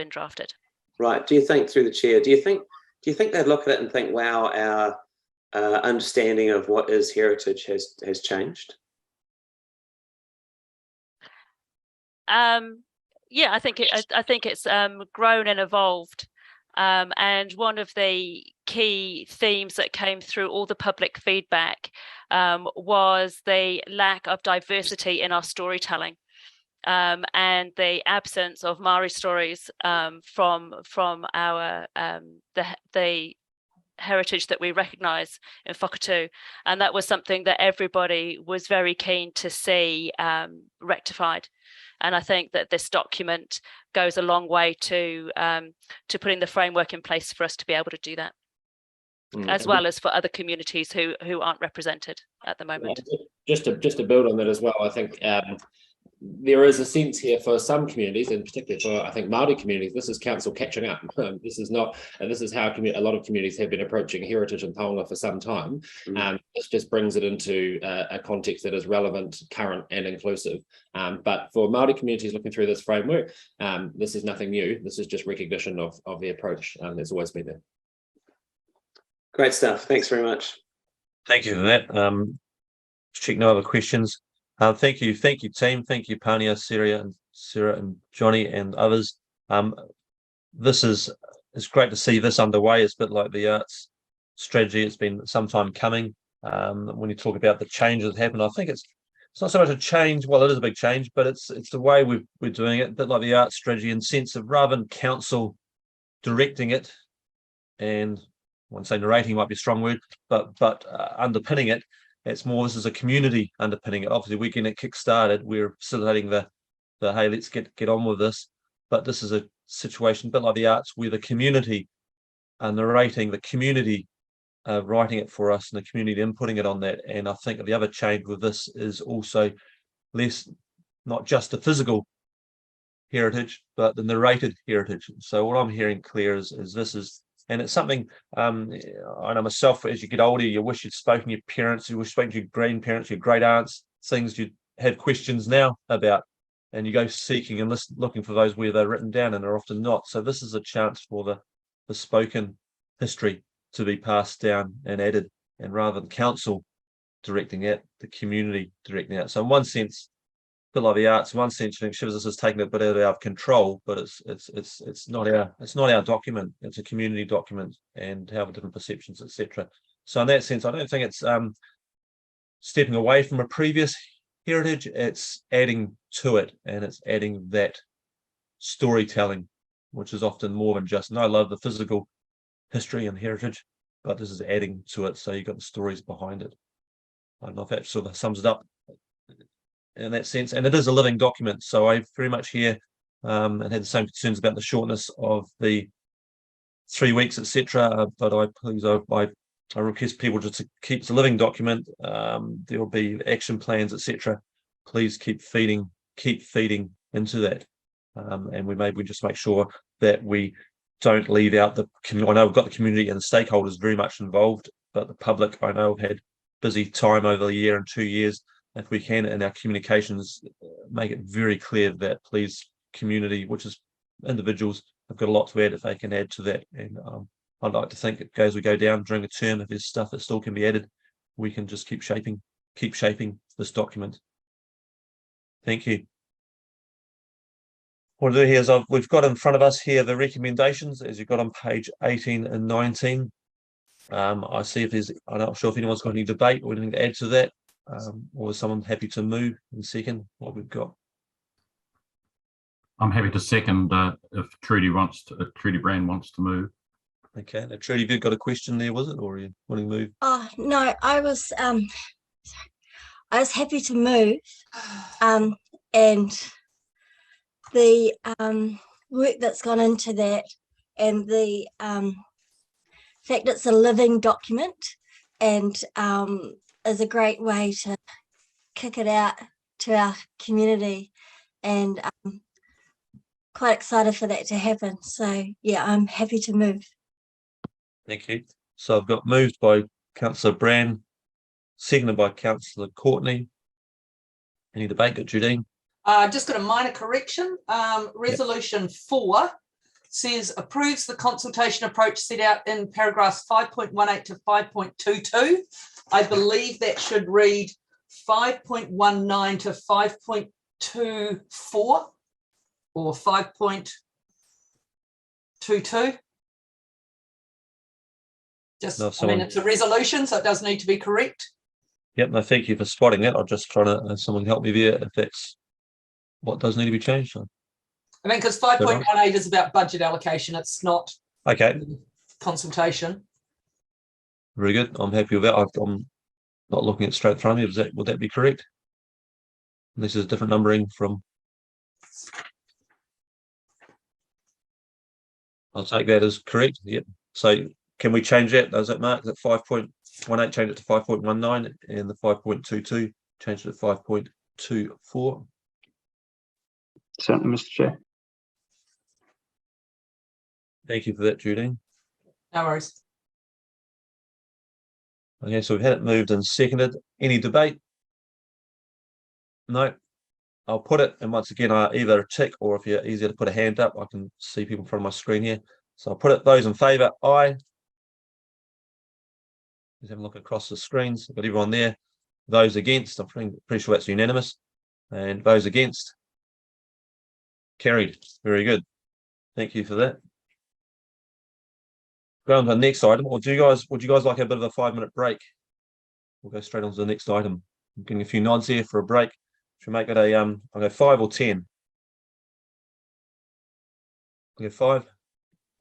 drafted. Right. Do you think, through the chair, do you think they'd look at it and think, wow, our understanding of what is heritage has changed? Yeah, I think it's grown and evolved. And one of the key themes that came through all the public feedback was the lack of diversity in our storytelling, and the absence of Māori stories from our the heritage that we recognise in Whakatū, and that was something that everybody was very keen to see rectified. And I think that this document goes a long way to putting the framework in place for us to be able to do that. as well as for other communities who aren't represented at the moment. Just to build on that as well, I think there is a sense here for some communities, and particularly for, I think, Māori communities, this is council catching up. This is not, and this is how a lot of communities have been approaching heritage and taonga for some time. This just brings it into a context that is relevant, current, and inclusive. But for Māori communities looking through this framework, this is nothing new. This is just recognition of the approach that's always been there. Great stuff. Thanks very much. Thank you for that. Check no other questions. Thank you, team. Thank you, Pania, Sarah, and Johnny, and others. It's great to see this underway. It's a bit like the arts strategy. It's been some time coming. When you talk about the changes that happened, I think it's not so much a change. Well, it is a big change, but it's the way we're doing it. A bit like the arts strategy, in sense of rather than council directing it, and I won't say narrating might be a strong word, but underpinning it. It's more, this is a community underpinning it. Obviously, we're getting it kick-started. We're facilitating the hey, let's get on with this. But this is a situation, a bit like the arts, where the community are narrating, the community writing it for us, and the community inputting it on that. And I think the other change with this is also less, not just the physical heritage, but the narrated heritage. So what I'm hearing clear is this is, and it's something, I know myself, as you get older, you wish you'd spoken to your parents, you wish you'd spoken to your grandparents, your great aunts, things you'd have questions now about, and you go seeking and looking for those where they're written down, and they're often not. So this is a chance for the spoken history to be passed down and added, and rather than council directing it, the community directing it. So in one sense, a bit like the arts, in one sense, I think Shivers has taken a bit out of our control, but it's not our document. It's a community document, and have different perceptions, etc. So in that sense, I don't think it's stepping away from a previous heritage. It's adding to it, and it's adding that storytelling, which is often more than just. And I love the physical history and heritage, but this is adding to it. So you've got the stories behind it. I don't know if that sort of sums it up in that sense, and it is a living document. So I very much hear and had the same concerns about the shortness of the 3 weeks, etc. But I request people just to keep it a living document. There will be action plans, etc. Please keep feeding into that, and we just make sure that we don't leave out the community. I know we've got the community and the stakeholders very much involved, but the public, I know, have had busy time over the year and 2 years. If we can, in our communications, make it very clear that, please, community, which is individuals, have got a lot to add if they can add to that. And I'd like to think as we go down during a term, if there's stuff that still can be added, we can just keep shaping this document. Thank you. What I'll do here is we've got in front of us here the recommendations, as you've got on page 18 and 19. I see if there's, I'm not sure if anyone's got any debate or anything to add to that. Or is someone happy to move in second what we've got? I'm happy to second if Trudy Brand wants to move. Okay, now Trudy, have you got a question there, was it, or are you wanting to move? Oh no, I was happy to move, and the work that's gone into that, and the fact it's a living document, and is a great way to kick it out to our community, and quite excited for that to happen. So yeah, I'm happy to move. Thank you. So I've got moved by Councillor Brand, seconded by Councillor Courtney. Any debate? Got Judine? Just got a minor correction. Resolution 4 says approves the consultation approach set out in paragraphs 5.18 to 5.22. I believe that should read 5.19 to 5.24 or 5.22. Just, No, I mean, it's a resolution, so it does need to be correct. Yep, no, thank you for spotting that. I'm just trying to, someone help me there if that's what does need to be changed. So. I mean, because 5.18 is about budget allocation. It's not okay. Consultation. Very good. I'm happy with that. I'm not looking at straight in front of me. Would that be correct? This is a different numbering from. I'll take that as correct. Yep. So can we change that? Does it, Mark? Is it 5.18, change it to 5.19, and the 5.22, change it to 5.24? Certainly, Mr. Chair. Thank you for that, Judy. No worries. Okay, so we've had it moved and seconded. Any debate? No. I'll put it, and once again, either a tick, or if you're easier to put a hand up, I can see people in front of my screen here. So I'll put it, those in favour, aye. Let's have a look across the screens. I've got everyone there. Those against, I'm pretty sure that's unanimous. And those against, carried. Very good. Thank you for that. Go on to the next item. Or would you guys like a bit of a 5-minute break? We'll go straight on to the next item. I'm getting a few nods here for a break. Should we make it a I'll go 5 or 10. Okay,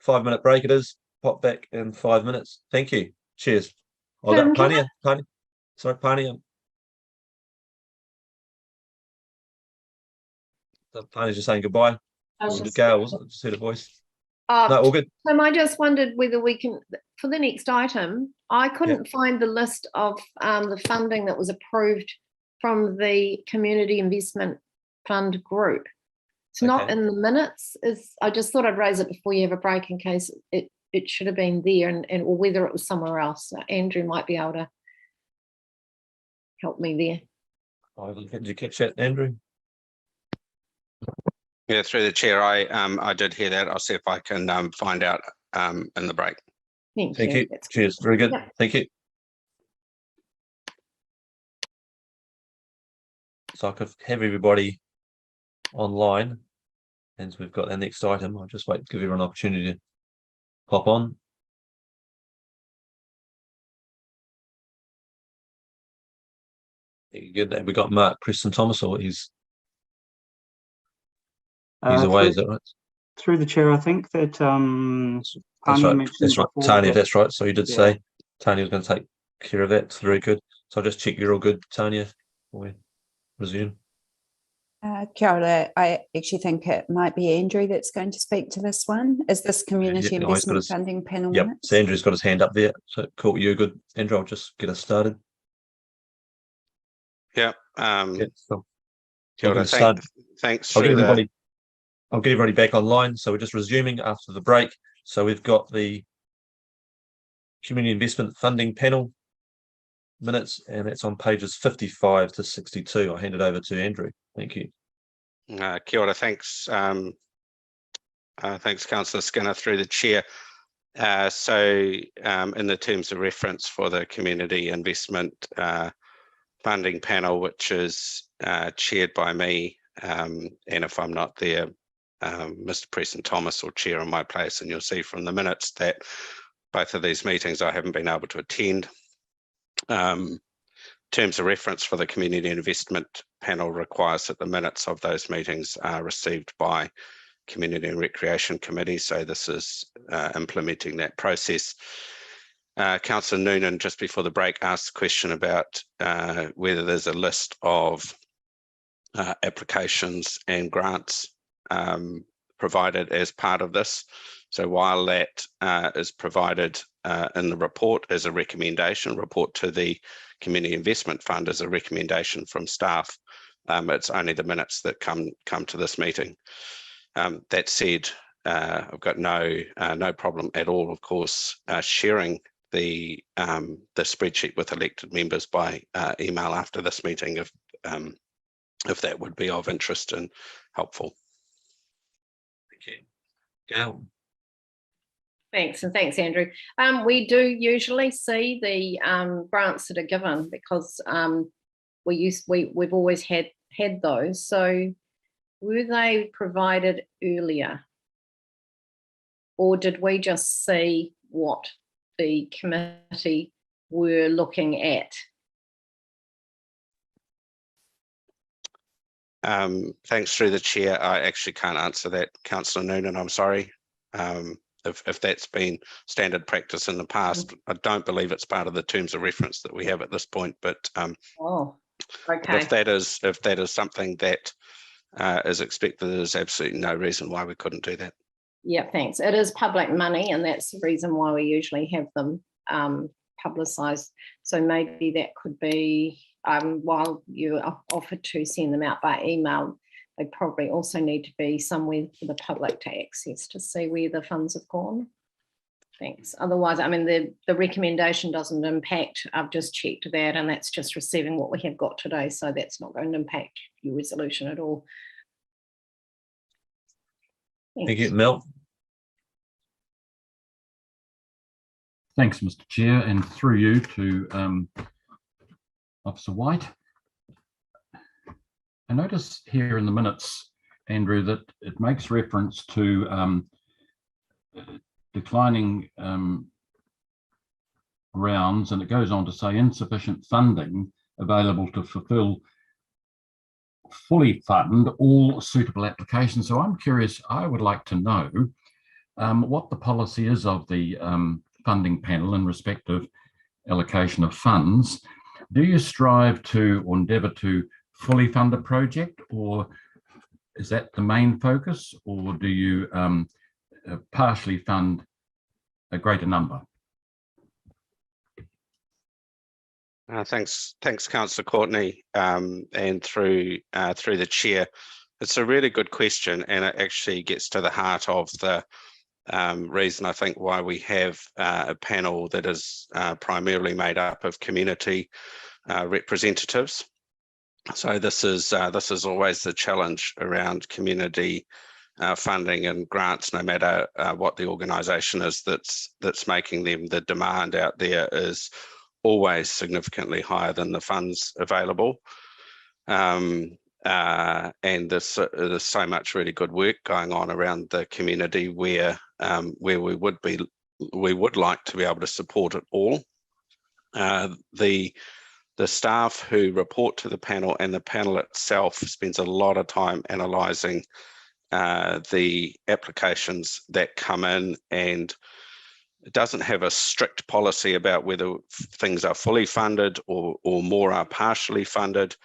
5-minute break it is. Pop back in 5 minutes. Thank you. Cheers. I've got Pania. Sorry, Pania. Pania's just saying goodbye. Gail, wasn't it? Just heard a voice. No, all good. I just wondered whether we can, for the next item, I couldn't find the list of the funding that was approved from the Community Investment Fund group. It's not in the minutes. I just thought I'd raise it before you have a break in case it should have been there, and or whether it was somewhere else. Andrew might be able to help me there. Did you catch that, Andrew? Yeah, through the chair, I did hear that. I'll see if I can find out in the break. Thank you. Cheers. Very good. Yep. Thank you. So I could have everybody online, and we've got our next item. I'll just wait to give everyone an opportunity to pop on. Good. We got Mark Preston Thomas, or he's away, is that right? Through the chair, I think that that's right. That's right. Tanya, that's right. So you did say Tanya was going to take care of that. Very good. So I'll just check you're all good, Tanya, before we resume. Kia ora. I actually think it might be Andrew that's going to speak to this one. Is this Community Investment Funding Panel? Yep, so Andrew's got his hand up there. So cool, you're good. Andrew, I'll just get us started. Yeah. So Kia ora. Thanks. I'll get everybody back online. So we're just resuming after the break. So we've got the Community Investment Funding Panel minutes, and it's on pages 55 to 62. I'll hand it over to Andrew. Thank you. Kia ora. Thanks. Thanks, Councillor Skinner, through the chair. So in the terms of reference for the Community Investment Funding Panel, which is chaired by me, and if I'm not there, Mr. Preston Thomas will chair in my place, and you'll see from the minutes that both of these meetings I haven't been able to attend. Terms of reference for the Community Investment Panel requires that the minutes of those meetings are received by Community and Recreation Committee, so this is implementing that process. Councillor Noonan, just before the break, asked a question about whether there's a list of applications and grants provided as part of this. So while that is provided in the report as a recommendation, report to the Community Investment Fund as a recommendation from staff, it's only the minutes that come to this meeting. That said, I've got no problem at all, of course, sharing the spreadsheet with elected members by email after this meeting, if that would be of interest and helpful. Thank you. Gail. Thanks, and thanks, Andrew. We do usually see the grants that are given because we've always had those. So were they provided earlier, or did we just see what the committee were looking at? Thanks, through the chair. I actually can't answer that, Councillor Noonan. I'm sorry. If that's been standard practice in the past, I don't believe it's part of the terms of reference that we have at this point. But if that is something that is expected, there's absolutely no reason why we couldn't do that. Yeah, thanks. It is public money, and that's the reason why we usually have them publicised. So maybe that could be, while you offered to send them out by email, they probably also need to be somewhere for the public to access to see where the funds have gone. Thanks. Otherwise, I mean, the recommendation doesn't impact. I've just checked that, and that's just receiving what we have got today. So that's not going to impact your resolution at all. Thank you, Mel. Thanks, Mr. Chair, and through you to Officer White. I notice here in the minutes, Andrew, that it makes reference to declining rounds, and it goes on to say insufficient funding available to fully fund all suitable applications. So I'm curious, I would like to know what the policy is of the funding panel in respect of allocation of funds. Do you strive to or endeavour to fully fund a project, or is that the main focus, or do you partially fund a greater number? Thanks, Councillor Courtney, and through the chair. It's a really good question, and it actually gets to the heart of the reason I think why we have a panel that is primarily made up of community representatives. So this is always the challenge around community funding and grants, no matter what the organisation is that's making them. The demand out there is always significantly higher than the funds available. And there's so much really good work going on around the community where we would like to be able to support it all. The staff who report to the panel and the panel itself spends a lot of time analysing the applications that come in, and it doesn't have a strict policy about whether things are fully funded or more are partially funded.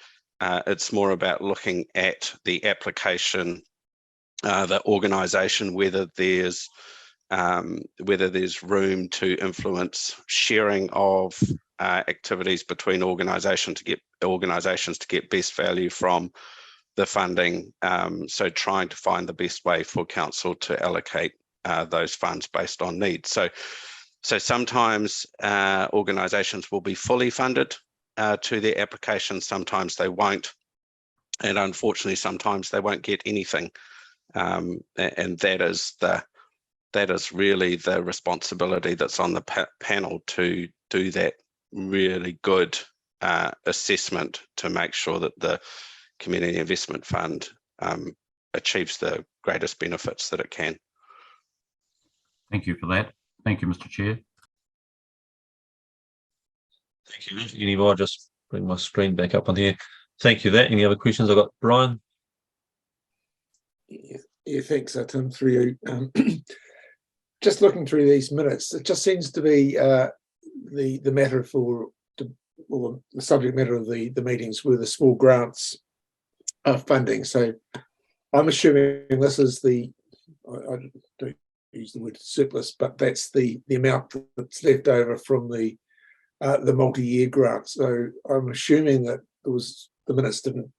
It's more about looking at the application, the organisation, whether there's room to influence sharing of activities between organisations to get best value from the funding. So trying to find the best way for council to allocate those funds based on needs. So sometimes organisations will be fully funded to their application, sometimes they won't, and unfortunately sometimes they won't get anything. And that is really the responsibility that's on the panel to do that really good assessment to make sure that the Community Investment Fund achieves the greatest benefits that it can. Thank you for that. Thank you, Mr. Chair. Thank you. Anymore, just bring my screen back up on here. Thank you for that. Any other questions? I've got Brian. Yeah, thanks, Tim, through you. Just looking through these minutes, it just seems to be the matter or the subject matter of the meetings were the small grants funding. So I'm assuming this is I don't use the word surplus, but that's the amount that's left over from the multi-year grant. So I'm assuming that the minutes didn't.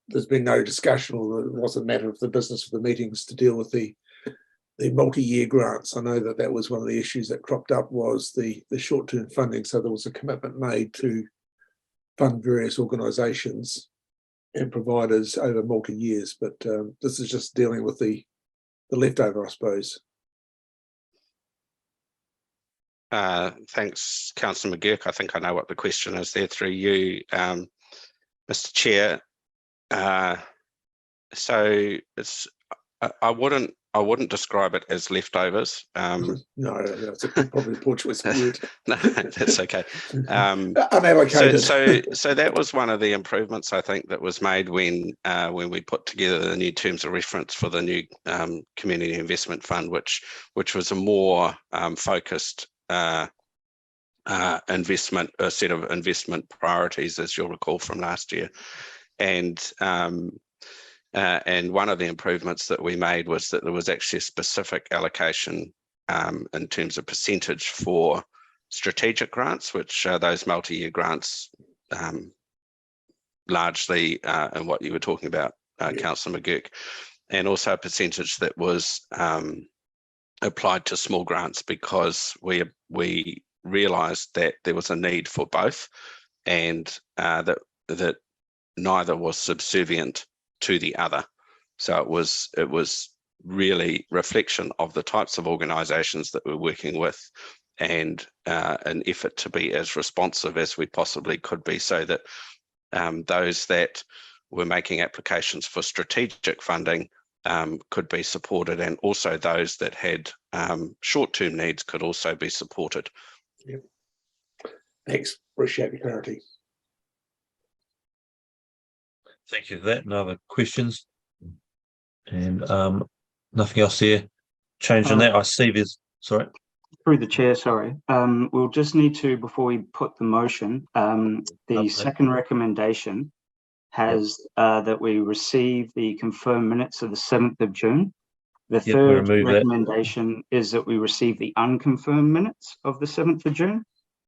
There's been no discussion, or it wasn't a matter of the business of the meetings to deal with the multi-year grants. I know that was one of the issues that cropped up, was the short-term funding. So there was a commitment made to fund various organisations and providers over multi-years, but this is just dealing with the leftover, I suppose. Thanks, Councillor McGurk. I think I know what the question is there through you, Mr. Chair. So it's I wouldn't describe it as leftovers. No, that's probably a poor choice of word. No, that's okay. Unallocated. So that was one of the improvements I think that was made when we put together the new terms of reference for the new Community Investment Fund, which was a more focused investment, a set of investment priorities, as you'll recall from last year, and And one of the improvements that we made was that there was actually a specific allocation in terms of percentage for strategic grants, which are those multi-year grants, largely in what you were talking about, Councillor McGurk, and also a percentage that was applied to small grants, because we realised that there was a need for both, and that neither was subservient to the other. So it was really reflection of the types of organisations that we're working with, and an effort to be as responsive as we possibly could be, so that those that were making applications for strategic funding could be supported, and also those that had short-term needs could also be supported. Yep. Thanks, appreciate the clarity. Thank you for that. No other questions? And nothing else here. Changing that, I see there's, sorry. Through the chair, sorry. We'll just need to, before we put the motion, the second recommendation has that we receive the confirmed minutes of the 7th of June. The third recommendation is that we receive the unconfirmed minutes of the 7th of June.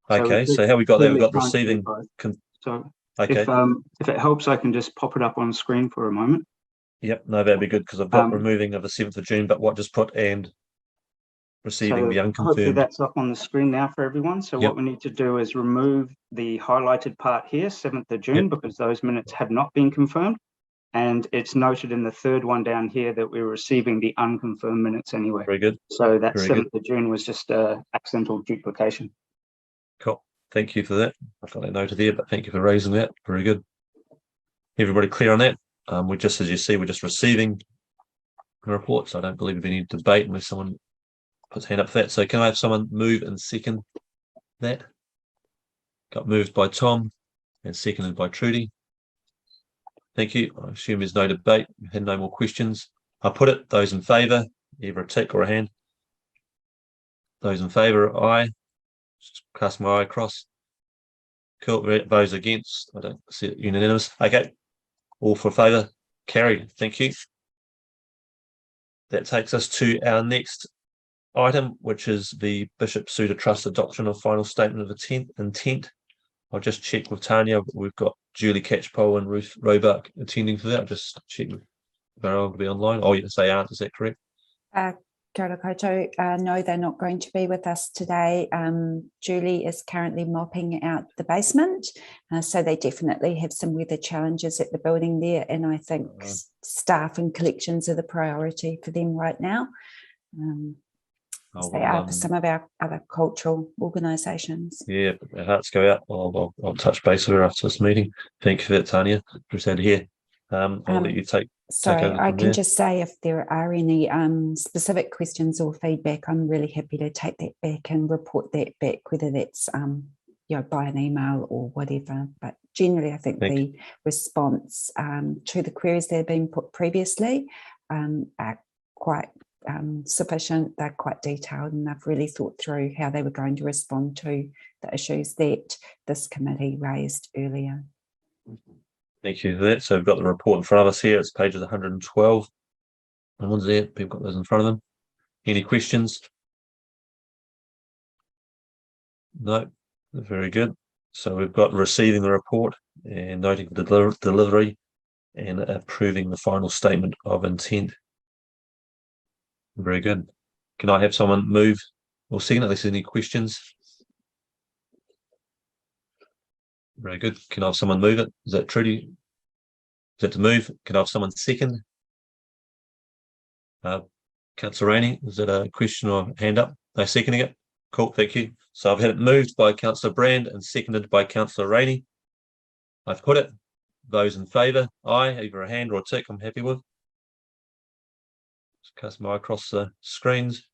Okay, so how we got there? We got receiving. So okay. If it helps, I can just pop it up on screen for a moment. Yep, no, that'd be good, because I've got removing of the 7th of June, but what just put and receiving the unconfirmed. Hopefully that's up on the screen now for everyone. So what we need to do is remove the highlighted part here, 7th of June, because those minutes have not been confirmed. And it's noted in the third one down here that we're receiving the unconfirmed minutes anyway. Very good. So that 7th of June was just accidental duplication. Cool. Thank you for that. I've got that noted there, but thank you for raising that. Very good. Everybody clear on that? We just, as you see, we're just receiving the report, so I don't believe there's any debate unless someone puts a hand up for that. So can I have someone move and second that? Got moved by Tom and seconded by Trudy. Thank you. I assume there's no debate. We've had no more questions. I put it. Those in favour, either a tick or a hand. Those in favour, aye. Just cast my eye across. Cool. Those against, I don't see it unanimous. Okay. All for favour. Carried. Thank you. That takes us to our next item, which is the Bishop Suter Trust adoption of final statement of intent. I'll just check with Tanya. We've got Julie Catchpole and Ruth Roebuck attending for that. I'll just check if they're all going to be online. Oh, yes, they aren't. Is that correct? Kia ora koutou. No, they're not going to be with us today. Julie is currently mopping out the basement, so they definitely have some weather challenges at the building there, and I think staff and collections are the priority for them right now. As they are for some of our other cultural organisations. Yeah, our hearts go out. I'll touch base with her after this meeting. Thank you for that, Tanya. Appreciate it here. I'll let you take. Sorry, I can just say if there are any specific questions or feedback, I'm really happy to take that back and report that back, whether that's by an email or whatever. But generally, I think the response to the queries that have been put previously are quite sufficient. They're quite detailed, and they've really thought through how they were going to respond to the issues that this committee raised earlier. Thank you for that. So we've got the report in front of us here. It's pages 112. No one's there. People got those in front of them. Any questions? No. Very good. So we've got receiving the report and noting the delivery and approving the final statement of intent. Very good. Can I have someone move or second unless there's any questions? Very good. Can I have someone move it? Is that Trudy? Is that to move? Can I have someone second? Councillor Rainey, is that a question or hand up? No, seconding it? Cool, thank you. So I've had it moved by Councillor Brand and seconded by Councillor Rainey. I've put it. Those in favour, aye, either a hand or a tick, I'm happy with. Just cast my eye across the screens.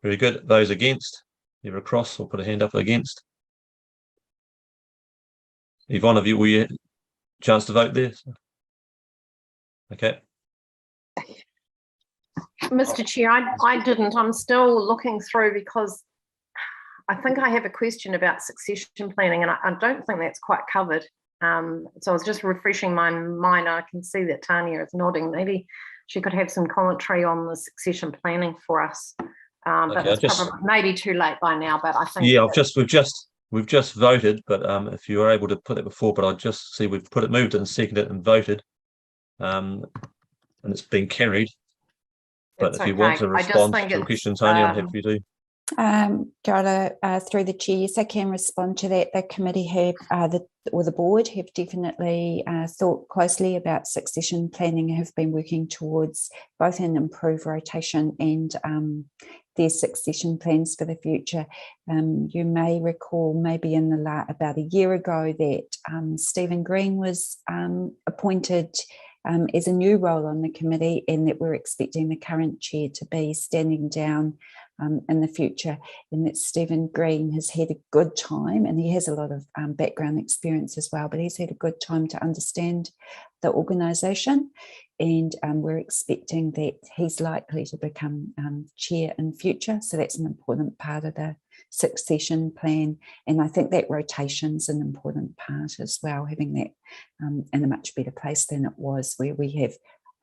Very good. Those against, either across or put a hand up against. Yvonne, have you, will you chance to vote there? Okay. Mr. Chair, I didn't. I'm still looking through because I think I have a question about succession planning, and I don't think that's quite covered So I was just refreshing my mind. I can see that Tanya is nodding. Maybe she could have some commentary on the succession planning for us. But it's probably maybe too late by now. But I think we've just voted. But if you were able to put it before, but I just see we've moved it and seconded it and voted, and it's been carried. But if you want to respond to a question, Tanya, I'm happy to. Through the chair, yes, I can respond to that. The committee have, the board have definitely thought closely about succession planning and have been working towards both an improved rotation and their succession plans for the future. You may recall maybe in about a year ago that Stephen Green was appointed as a new role on the committee, and that we're expecting the current chair to be standing down in the future, and that Stephen Green has had a good time, and he has a lot of background experience as well, but he's had a good time to understand the organisation, and we're expecting that he's likely to become chair in future. So that's an important part of the succession plan, and I think that rotation's an important part as well, having that in a much better place than it was, where we have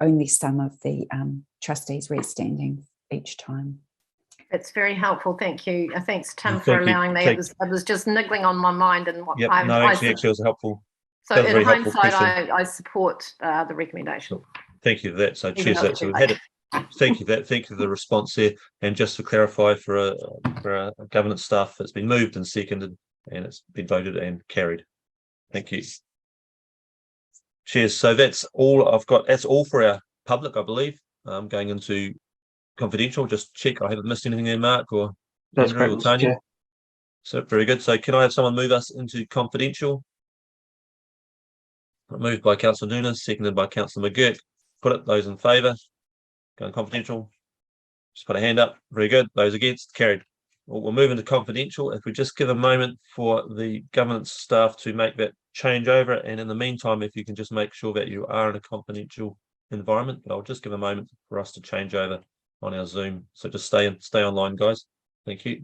only some of the trustees restanding each time. It's very helpful. Thank you. Thanks, Tim, for allowing me. It was just niggling on my mind, and what actually it was helpful. So in hindsight, I support the recommendation. Thank you for that. So cheers that. So we've had it. Thank you for that. Thank you for the response there. And just to clarify for our governance staff, it's been moved and seconded, and it's been voted and carried. Thank you. Cheers. So that's all I've got. That's all for our public, I believe. Going into confidential, just check I haven't missed anything there, Mark or Andrew or Tanya. So very good. So can I have someone move us into confidential? Moved by Councillor Nunes, seconded by Councillor McGurk. Put it, those in favour. Going confidential. Just put a hand up. Very good. Those against, carried. We'll move into confidential. If we just give a moment for the governance staff to make that change over, and in the meantime, if you can just make sure that you are in a confidential environment, but I'll just give a moment for us to change over on our Zoom. So just stay online, guys. Thank you.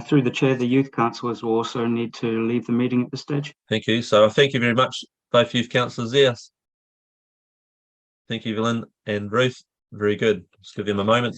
Through the chair, the youth councillors will also need to leave the meeting at this stage. Thank you. So thank you very much, both youth councillors there. Thank you, Evelyn and Ruth. Very good. Just give them a moment.